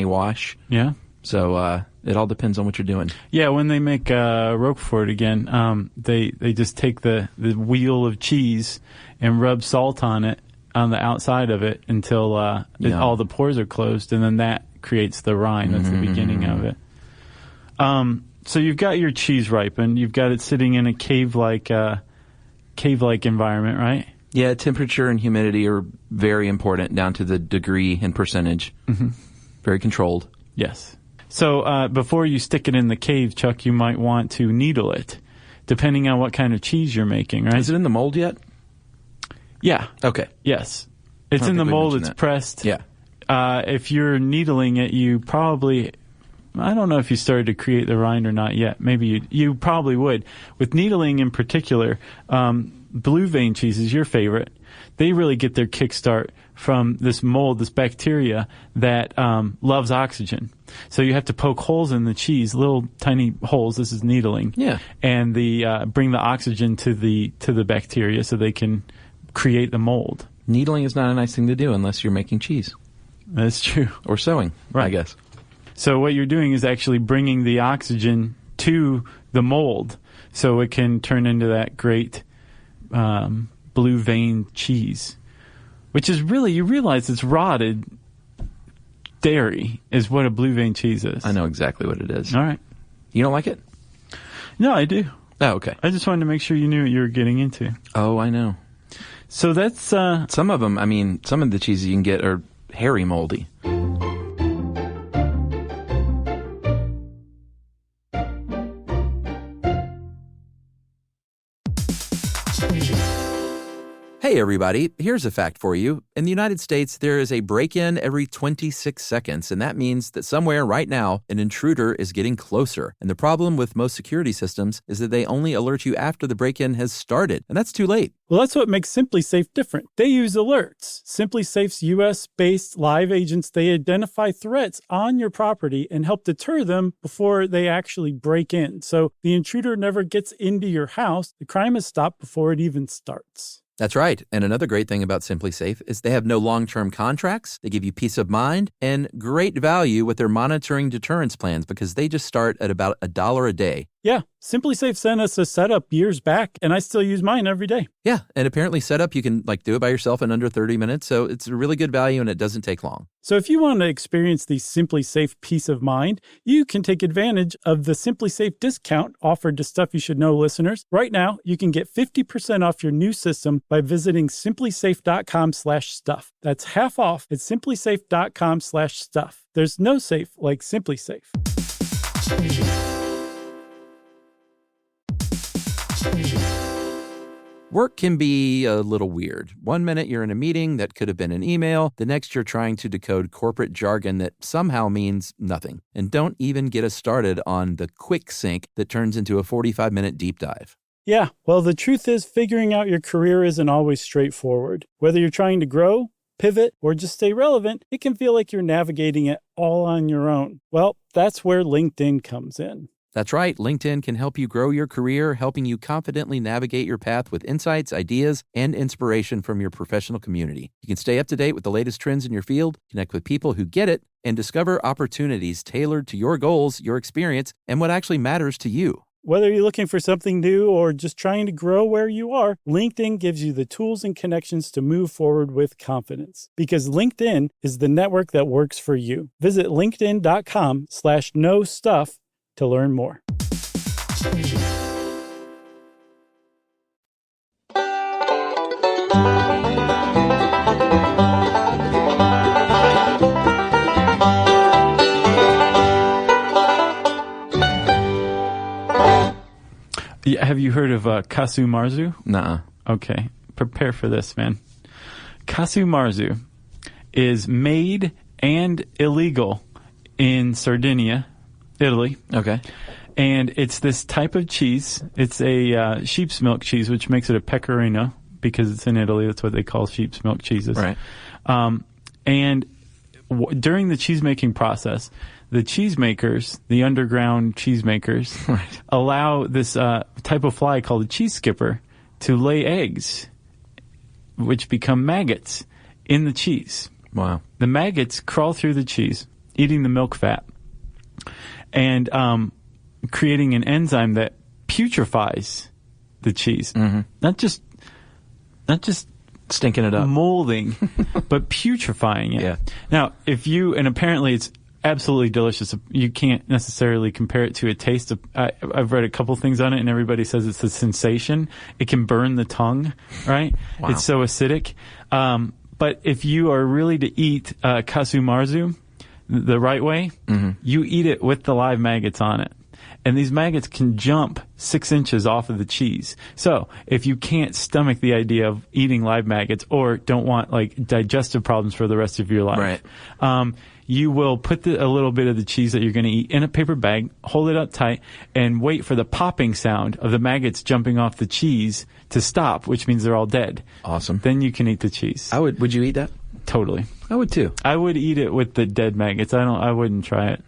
Speaker 3: wash.
Speaker 5: Yeah.
Speaker 3: So it all depends on what you're doing.
Speaker 5: Yeah, when they make Roquefort again, they just take the wheel of cheese and rub salt on it, on the outside of it, until all the pores are closed, and then that creates the rind. That's the beginning of it. So you've got your cheese ripened. You've got it sitting in a cave-like environment, right?
Speaker 3: Yeah, temperature and humidity are very important, down to the degree and percentage. Mm-hmm. Very controlled.
Speaker 5: Yes. So before you stick it in the cave, Chuck, you might want to needle it, depending on what kind of cheese you're making, right?
Speaker 3: Is it in the mold yet?
Speaker 5: Yeah.
Speaker 3: Okay.
Speaker 5: Yes. It's in the mold. It's pressed.
Speaker 3: Yeah.
Speaker 5: If you're needling it, you probably I don't know if you started to create the rind or not yet. Maybe you probably would. With needling in particular, blue vein cheeses, your favorite, they really get their kickstart from this mold, this bacteria that loves oxygen. So you have to poke holes in the cheese, little tiny holes. This is needling.
Speaker 3: Yeah.
Speaker 5: And bring the oxygen to the bacteria so they can create the mold.
Speaker 3: Needling is not a nice thing to do unless you're making cheese.
Speaker 5: That's true.
Speaker 3: Or sewing,
Speaker 5: right.
Speaker 3: I guess.
Speaker 5: So what you're doing is actually bringing the oxygen to the mold so it can turn into that great blue vein cheese, which is really, you realize it's rotted dairy is what a blue vein cheese is.
Speaker 3: I know exactly what it is.
Speaker 5: All right.
Speaker 3: You don't like it?
Speaker 5: No, I do.
Speaker 3: Oh, okay.
Speaker 5: I just wanted to make sure you knew what you were getting into.
Speaker 3: Oh, I know.
Speaker 5: So that's...
Speaker 3: some of them, some of the cheeses you can get are hairy moldy. Hey everybody, here's a fact for you. In the United States, there is a break-in every 26 seconds, and that means that somewhere right now, an intruder is getting closer. And the problem with most security systems is that they only alert you after the break-in has started, and that's too late.
Speaker 2: Well, that's what makes SimpliSafe different. They use alerts. SimpliSafe's U.S.-based live agents, they identify threats on your property and help deter them before they actually break in. So the intruder never gets into your house. The crime is stopped before it even starts.
Speaker 3: That's right. And another great thing about SimpliSafe is they have no long-term contracts. They give you peace of mind and great value with their monitoring deterrence plans because they just start at about $1 a day.
Speaker 2: Yeah, SimpliSafe sent us a setup years back, and I still use mine every day.
Speaker 3: Yeah, and apparently setup, you can do it by yourself in under 30 minutes, so it's a really good value and it doesn't take long.
Speaker 2: So if you want to experience the SimpliSafe peace of mind, you can take advantage of the SimpliSafe discount offered to Stuff You Should Know listeners. Right now, you can get 50% off your new system by visiting simplisafe.com/stuff. That's half off at simplisafe.com/stuff. There's no safe like SimpliSafe.
Speaker 3: Work can be a little weird. One minute you're in a meeting that could have been an email. The next you're trying to decode corporate jargon that somehow means nothing. And don't even get us started on the quick sync that turns into a 45-minute deep dive.
Speaker 2: Yeah, well, the truth is figuring out your career isn't always straightforward. Whether you're trying to grow, pivot, or just stay relevant, it can feel like you're navigating it all on your own. Well, that's where LinkedIn comes in.
Speaker 3: That's right. LinkedIn can help you grow your career, helping you confidently navigate your path with insights, ideas, and inspiration from your professional community. You can stay up to date with the latest trends in your field, connect with people who get it, and discover opportunities tailored to your goals, your experience, and what actually matters to you.
Speaker 2: Whether you're looking for something new or just trying to grow where you are, LinkedIn gives you the tools and connections to move forward with confidence. Because LinkedIn is the network that works for you. Visit linkedin.com/knowstuff to learn more.
Speaker 5: Yeah, have you heard of Casu Marzu?
Speaker 3: Nuh-uh.
Speaker 5: Okay, prepare for this, man. Casu Marzu is made and illegal in Sardinia, Italy.
Speaker 3: Okay.
Speaker 5: And it's this type of cheese. It's a sheep's milk cheese, which makes it a pecorino because it's in Italy. That's what they call sheep's milk cheeses.
Speaker 3: Right.
Speaker 5: During the cheese-making process, the cheesemakers, the underground cheesemakers,
Speaker 3: right,
Speaker 5: allow this type of fly called a cheese skipper to lay eggs, which become maggots in the cheese.
Speaker 3: Wow.
Speaker 5: The maggots crawl through the cheese, eating the milk fat, and creating an enzyme that putrefies the cheese.
Speaker 3: Mm-hmm.
Speaker 5: Not just
Speaker 3: stinking it up,
Speaker 5: molding, but putrefying it.
Speaker 3: Yeah.
Speaker 5: Now, and apparently it's absolutely delicious. You can't necessarily compare it to a taste. I've read a couple things on it, and everybody says it's a sensation. It can burn the tongue, right?
Speaker 3: Wow.
Speaker 5: It's so acidic. But if you are really to eat Casu Marzu the right way,
Speaker 3: mm-hmm,
Speaker 5: you eat it with the live maggots on it. and these maggots can jump 6 inches off of the cheese. So if you can't stomach the idea of eating live maggots or don't want like digestive problems for the rest of your life, you will put a little bit of the cheese that you're going to eat in a paper bag, hold it up tight, and wait for the popping sound of the maggots jumping off the cheese to stop, which means they're all dead.
Speaker 3: Awesome.
Speaker 5: Then you can eat the cheese.
Speaker 3: Would you eat that?
Speaker 5: Totally.
Speaker 3: I would too.
Speaker 5: I would eat it with the dead maggots. I wouldn't try it.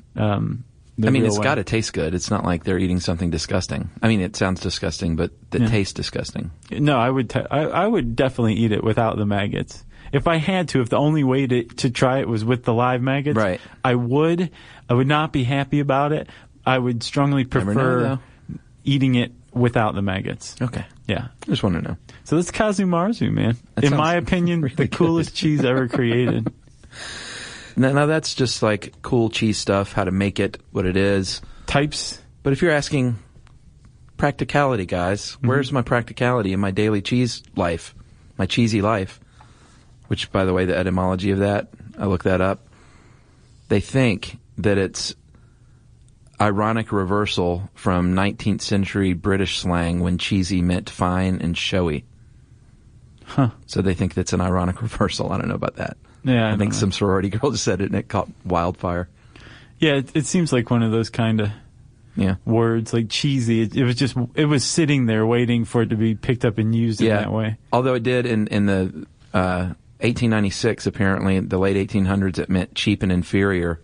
Speaker 3: It's got to taste good. It's not like they're eating something disgusting. I mean, it sounds disgusting, but it tastes disgusting.
Speaker 5: No, I would definitely eat it without the maggots. If I had to, if the only way to try it was with the live maggots,
Speaker 3: right.
Speaker 5: I would not be happy about it. I would strongly prefer eating it without the maggots.
Speaker 3: Okay.
Speaker 5: Yeah.
Speaker 3: I just want to know.
Speaker 5: So that's Kazu Marzu, man. In my opinion, really the coolest cheese ever created.
Speaker 3: Now that's just like cool cheese stuff, how to make it, what it is.
Speaker 5: Types.
Speaker 3: But if you're asking practicality, guys, where's my practicality in my daily cheese life, my cheesy life? Which, by the way, the etymology of that, I looked that up. They think that it's ironic reversal from 19th century British slang when cheesy meant fine and showy.
Speaker 5: Huh.
Speaker 3: So they think that's an ironic reversal. I don't know about that.
Speaker 5: Yeah,
Speaker 3: I think some sorority girl just said it and it caught wildfire.
Speaker 5: Yeah, it seems like one of those kind of words, like cheesy. It was sitting there waiting for it to be picked up and used in that way.
Speaker 3: Although it did in the 1896, apparently, the late 1800s, it meant cheap and inferior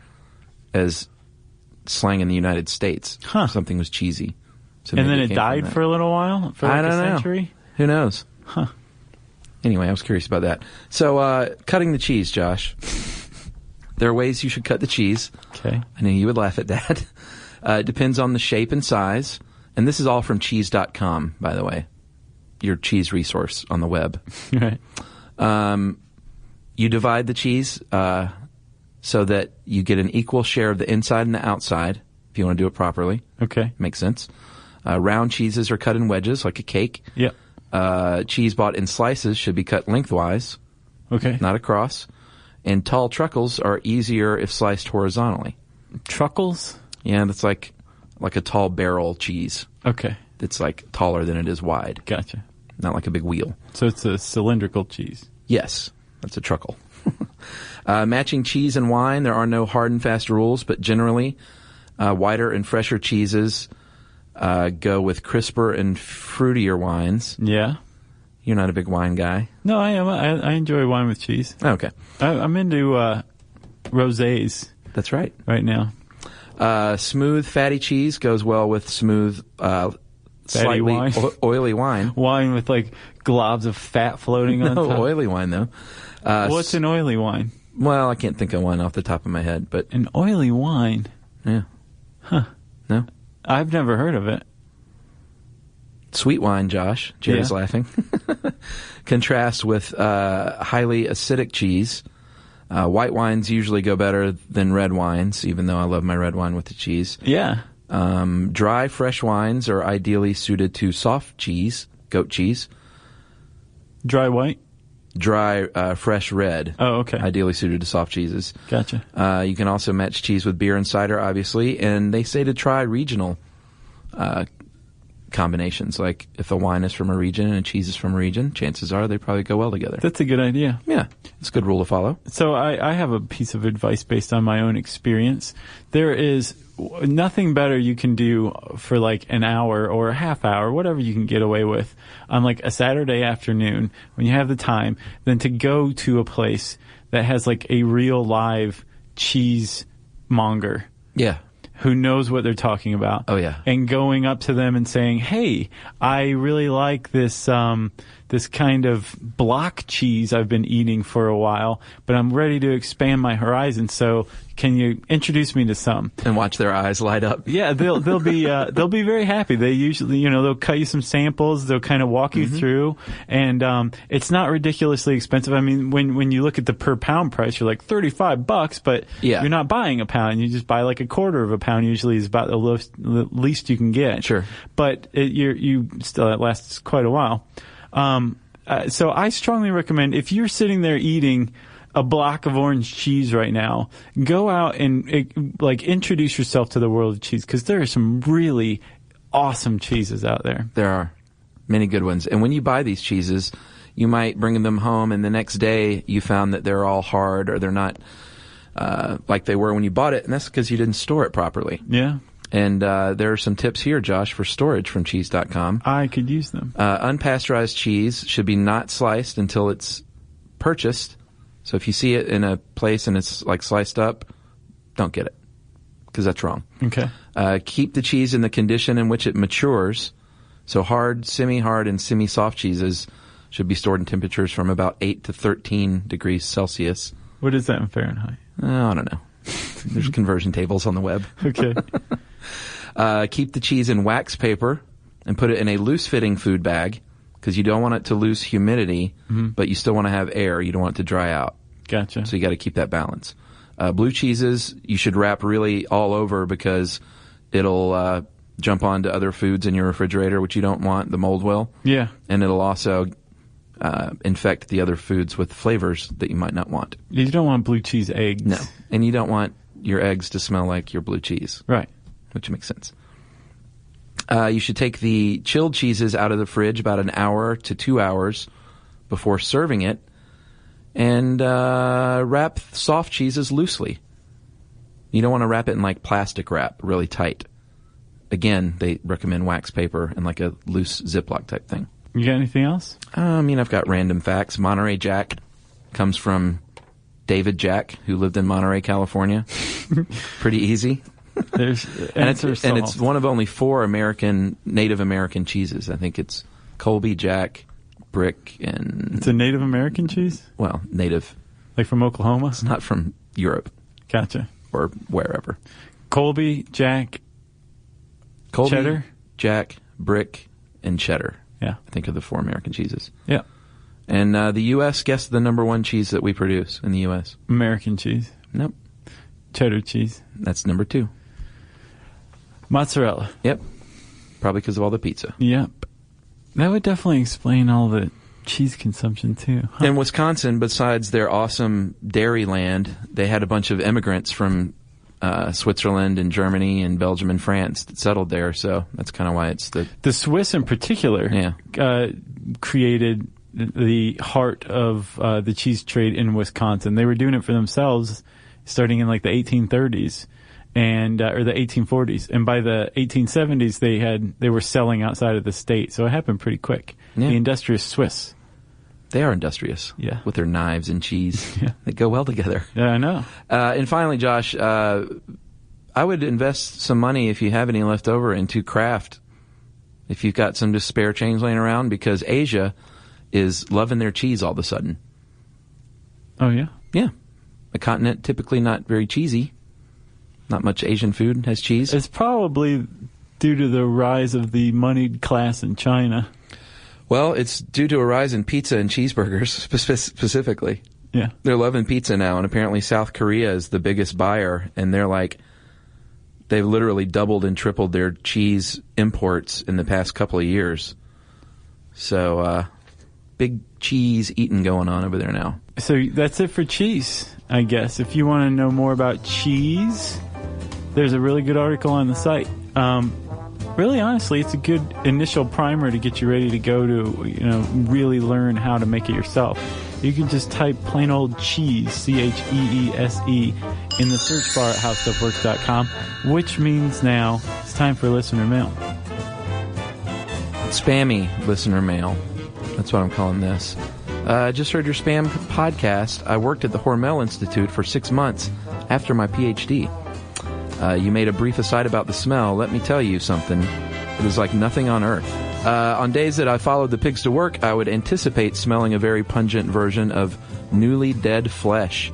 Speaker 3: as slang in the United States.
Speaker 5: Huh.
Speaker 3: Something was cheesy. So
Speaker 5: and then it died for a little while? For like
Speaker 3: I don't
Speaker 5: a
Speaker 3: know.
Speaker 5: century?
Speaker 3: Who knows?
Speaker 5: Huh.
Speaker 3: Anyway, I was curious about that. So, cutting the cheese, Josh. There are ways you should cut the cheese.
Speaker 5: Okay.
Speaker 3: I knew you would laugh at that. It depends on the shape and size. And this is all from cheese.com, by the way. Your cheese resource on the web.
Speaker 5: Right.
Speaker 3: You divide the cheese so that you get an equal share of the inside and the outside, if you want to do it properly.
Speaker 5: Okay.
Speaker 3: Makes sense. Round cheeses are cut in wedges, like a cake.
Speaker 5: Yep.
Speaker 3: Cheese bought in slices should be cut lengthwise, not across. And tall truckles are easier if sliced horizontally.
Speaker 5: Truckles?
Speaker 3: Yeah, that's like a tall barrel cheese.
Speaker 5: Okay.
Speaker 3: It's like taller than it is wide.
Speaker 5: Gotcha.
Speaker 3: Not like a big wheel.
Speaker 5: So it's a cylindrical cheese.
Speaker 3: Yes, that's a truckle. Matching cheese and wine, there are no hard and fast rules, but generally whiter and fresher cheeses go with crisper and fruitier wines.
Speaker 5: Yeah.
Speaker 3: You're not a big wine guy?
Speaker 5: No, I am. I enjoy wine with cheese.
Speaker 3: Okay.
Speaker 5: I'm into rosés.
Speaker 3: That's right.
Speaker 5: Right now.
Speaker 3: Smooth, fatty cheese goes well with smooth, slightly
Speaker 5: wine.
Speaker 3: Oily wine.
Speaker 5: Wine with like globs of fat floating on top.
Speaker 3: No, oily wine, though.
Speaker 5: What's an oily wine?
Speaker 3: Well, I can't think of one off the top of my head, but...
Speaker 5: An oily wine?
Speaker 3: Yeah.
Speaker 5: Huh.
Speaker 3: No?
Speaker 5: I've never heard of it.
Speaker 3: Sweet wine, Josh. Jerry's laughing. Contrasts with highly acidic cheese. White wines usually go better than red wines, even though I love my red wine with the cheese.
Speaker 5: Yeah.
Speaker 3: Dry, fresh wines are ideally suited to soft cheese, goat cheese.
Speaker 5: Dry white?
Speaker 3: Dry, fresh red.
Speaker 5: Oh, okay.
Speaker 3: Ideally suited to soft cheeses.
Speaker 5: Gotcha.
Speaker 3: You can also match cheese with beer and cider, obviously, and they say to try regional combinations. Like if the wine is from a region and cheese is from a region, chances are they probably go well together.
Speaker 5: That's a good idea.
Speaker 3: Yeah, it's a good rule to follow.
Speaker 5: So I have a piece of advice based on my own experience. There is nothing better you can do for like an hour or a half hour, whatever you can get away with, on like a Saturday afternoon when you have the time, than to go to a place that has like a real live cheese monger.
Speaker 3: Yeah.
Speaker 5: Who knows what they're talking about.
Speaker 3: Oh, yeah.
Speaker 5: And going up to them and saying, hey, I really like this this kind of block cheese I've been eating for a while, but I'm ready to expand my horizon, so can you introduce me to some?
Speaker 3: And watch their eyes light up.
Speaker 5: Yeah, they'll be very happy. They usually, they'll cut you some samples, they'll kind of walk you through, and it's not ridiculously expensive. I mean, when you look at the per pound price, you're like $35, but you're not buying a pound. You just buy like a quarter of a pound. Usually is about the least you can get.
Speaker 3: Sure. But
Speaker 5: it lasts quite a while. So I strongly recommend, if you're sitting there eating a block of orange cheese right now, go out and introduce yourself to the world of cheese, because there are some really awesome cheeses out there.
Speaker 3: There are many good ones. And when you buy these cheeses, you might bring them home, and the next day you found that they're all hard, or they're not like they were when you bought it, and that's because you didn't store it properly.
Speaker 5: Yeah.
Speaker 3: And there are some tips here, Josh, for storage from cheese.com.
Speaker 5: I could use them.
Speaker 3: Unpasteurized cheese should be not sliced until it's purchased. So if you see it in a place and it's like sliced up, don't get it, because that's wrong.
Speaker 5: Okay.
Speaker 3: Keep the cheese in the condition in which it matures. So hard, semi-hard, and semi-soft cheeses should be stored in temperatures from about 8 to 13 degrees Celsius.
Speaker 5: What is that in Fahrenheit?
Speaker 3: I don't know. There's conversion tables on the web.
Speaker 5: Okay.
Speaker 3: Keep the cheese in wax paper and put it in a loose-fitting food bag, because you don't want it to lose humidity, but you still want to have air. You don't want it to dry out.
Speaker 5: Gotcha.
Speaker 3: So you got to keep that balance. Blue cheeses, you should wrap really all over, because it'll jump onto other foods in your refrigerator, which you don't want. The mold will.
Speaker 5: Yeah.
Speaker 3: And it'll also infect the other foods with flavors that you might not want.
Speaker 5: You don't want blue cheese eggs.
Speaker 3: No. And you don't want your eggs to smell like your blue cheese.
Speaker 5: Right.
Speaker 3: Which makes sense. You should take the chilled cheeses out of the fridge about an hour to 2 hours before serving it, and wrap soft cheeses loosely. You don't want to wrap it in like plastic wrap, really tight. Again, they recommend wax paper and like a loose Ziploc type thing.
Speaker 5: You got anything else?
Speaker 3: I've got random facts. Monterey Jack comes from David Jack, who lived in Monterey, California. Pretty easy.
Speaker 5: There's
Speaker 3: and it's one of only 4 Native American cheeses. I think it's Colby, Jack, Brick, and...
Speaker 5: It's a Native American cheese?
Speaker 3: Well, native.
Speaker 5: Like from Oklahoma?
Speaker 3: It's not from Europe.
Speaker 5: Gotcha.
Speaker 3: Or wherever.
Speaker 5: Colby, Jack,
Speaker 3: Colby,
Speaker 5: cheddar?
Speaker 3: Jack, Brick, and cheddar.
Speaker 5: Yeah.
Speaker 3: I think are the 4 American cheeses.
Speaker 5: Yeah.
Speaker 3: And the U.S., guess the number 1 cheese that we produce in the U.S.
Speaker 5: American cheese.
Speaker 3: Nope.
Speaker 5: Cheddar cheese.
Speaker 3: That's number 2.
Speaker 5: Mozzarella.
Speaker 3: Yep. Probably because of all the pizza.
Speaker 5: Yep. That would definitely explain all the cheese consumption, too. Huh?
Speaker 3: In Wisconsin, besides their awesome dairy land, they had a bunch of immigrants from Switzerland and Germany and Belgium and France that settled there, so that's kind of why it's
Speaker 5: the Swiss in particular created the heart of the cheese trade in Wisconsin. They were doing it for themselves starting in like the 1830s and or the 1840s, and by the 1870s they were selling outside of the state, so it happened pretty quick. The industrious Swiss.
Speaker 3: They are industrious.
Speaker 5: Yeah.
Speaker 3: With their knives and cheese.
Speaker 5: Yeah.
Speaker 3: They go well together.
Speaker 5: Yeah, I know.
Speaker 3: And finally, Josh, I would invest some money, if you have any left over, into craft. If you've got some just spare change laying around, because Asia is loving their cheese all of a sudden.
Speaker 5: Oh, yeah?
Speaker 3: Yeah. A continent typically not very cheesy. Not much Asian food has cheese.
Speaker 5: It's probably due to the rise of the moneyed class in China.
Speaker 3: Well, it's due to a rise in pizza and cheeseburgers, specifically.
Speaker 5: Yeah.
Speaker 3: They're loving pizza now, and apparently South Korea is the biggest buyer, and they've literally doubled and tripled their cheese imports in the past couple of years. So, big cheese eating going on over there now.
Speaker 5: So that's it for cheese, I guess. If you want to know more about cheese, there's a really good article on the site. Really, honestly, it's a good initial primer to get you ready to go to, really learn how to make it yourself. You can just type plain old cheese, CHEESE, in the search bar at howstuffworks.com, which means now it's time for listener mail.
Speaker 3: Spammy listener mail. That's what I'm calling this. Just heard your spam podcast. I worked at the Hormel Institute for 6 months after my PhD. You made a brief aside about the smell. Let me tell you something. It is like nothing on earth. On days that I followed the pigs to work, I would anticipate smelling a very pungent version of newly dead flesh.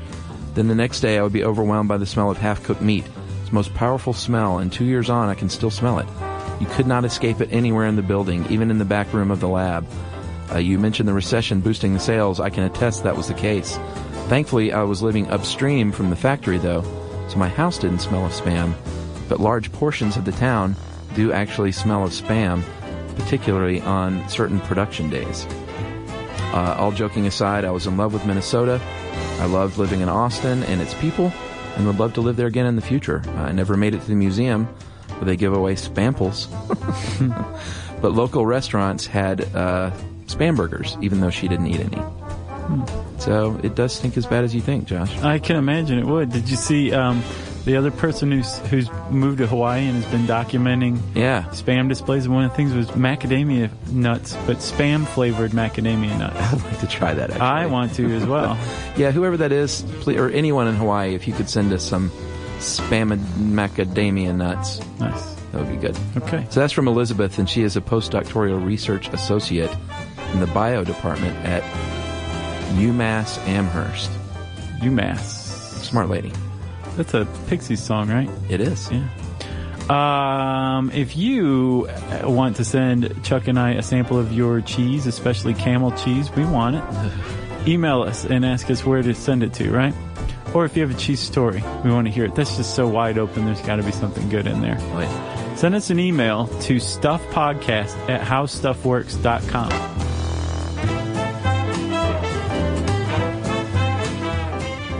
Speaker 3: Then the next day, I would be overwhelmed by the smell of half-cooked meat. It's the most powerful smell, and 2 years on, I can still smell it. You could not escape it anywhere in the building, even in the back room of the lab. You mentioned the recession boosting the sales. I can attest that was the case. Thankfully, I was living upstream from the factory, though, so my house didn't smell of spam, but large portions of the town do actually smell of spam, particularly on certain production days. all joking aside, I was in love with Minnesota. I loved living in Austin and its people, and would love to live there again in the future. I never made it to the museum where they give away Spamples. But local restaurants had Spam burgers, even though she didn't eat any. So it does stink as bad as you think, Josh.
Speaker 5: I can imagine it would. Did you see the other person who's moved to Hawaii and has been documenting Spam displays? And one of the things was macadamia nuts, but Spam-flavored macadamia nuts.
Speaker 3: I'd like to try that, actually.
Speaker 5: I want to as well.
Speaker 3: Yeah, whoever that is, please, or anyone in Hawaii, if you could send us some Spam macadamia nuts.
Speaker 5: Nice.
Speaker 3: That would be good.
Speaker 5: Okay.
Speaker 3: So that's from Elizabeth, and she is a postdoctoral research associate in the bio department at UMass Amherst.
Speaker 5: UMass.
Speaker 3: Smart lady.
Speaker 5: That's a Pixies song, right?
Speaker 3: It is.
Speaker 5: Yeah. If you want to send Chuck and I a sample of your cheese, especially camel cheese, we want it. Email us and ask us where to send it to, right? Or if you have a cheese story, we want to hear it. That's just so wide open, there's got to be something good in there.
Speaker 3: Oh, yeah.
Speaker 5: Send us an email to stuffpodcast@howstuffworks.com.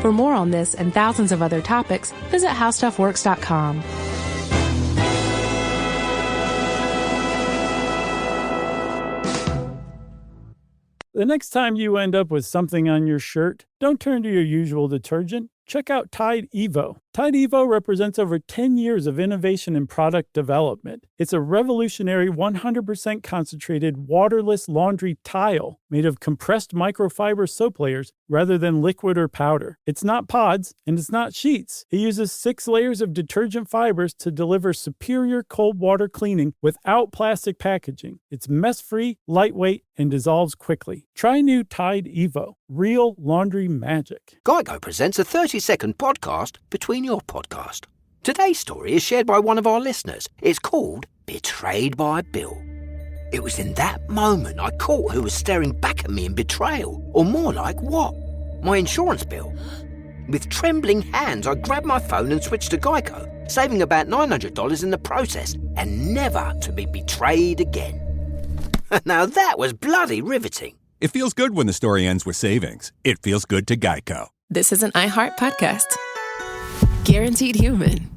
Speaker 4: For more on this and thousands of other topics, visit howstuffworks.com.
Speaker 2: The next time you end up with something on your shirt, don't turn to your usual detergent. Check out Tide Evo. Tide Evo represents over 10 years of innovation in product development. It's a revolutionary 100% concentrated waterless laundry tile made of compressed microfiber soap layers rather than liquid or powder. It's not pods and it's not sheets. It uses 6 layers of detergent fibers to deliver superior cold water cleaning without plastic packaging. It's mess-free, lightweight, and dissolves quickly. Try new Tide Evo. Real laundry magic.
Speaker 6: Geico presents a 30-second podcast between your podcast. Today's story is shared by one of our listeners. It's called Betrayed by Bill. It was in that moment I caught who was staring back at me in betrayal, or more like what? My insurance bill. With trembling hands, I grabbed my phone and switched to Geico, saving about $900 in the process, and never to be betrayed again. Now that was bloody riveting.
Speaker 7: It feels good when the story ends with savings. It feels good to Geico.
Speaker 1: This is an iHeart podcast. Guaranteed human.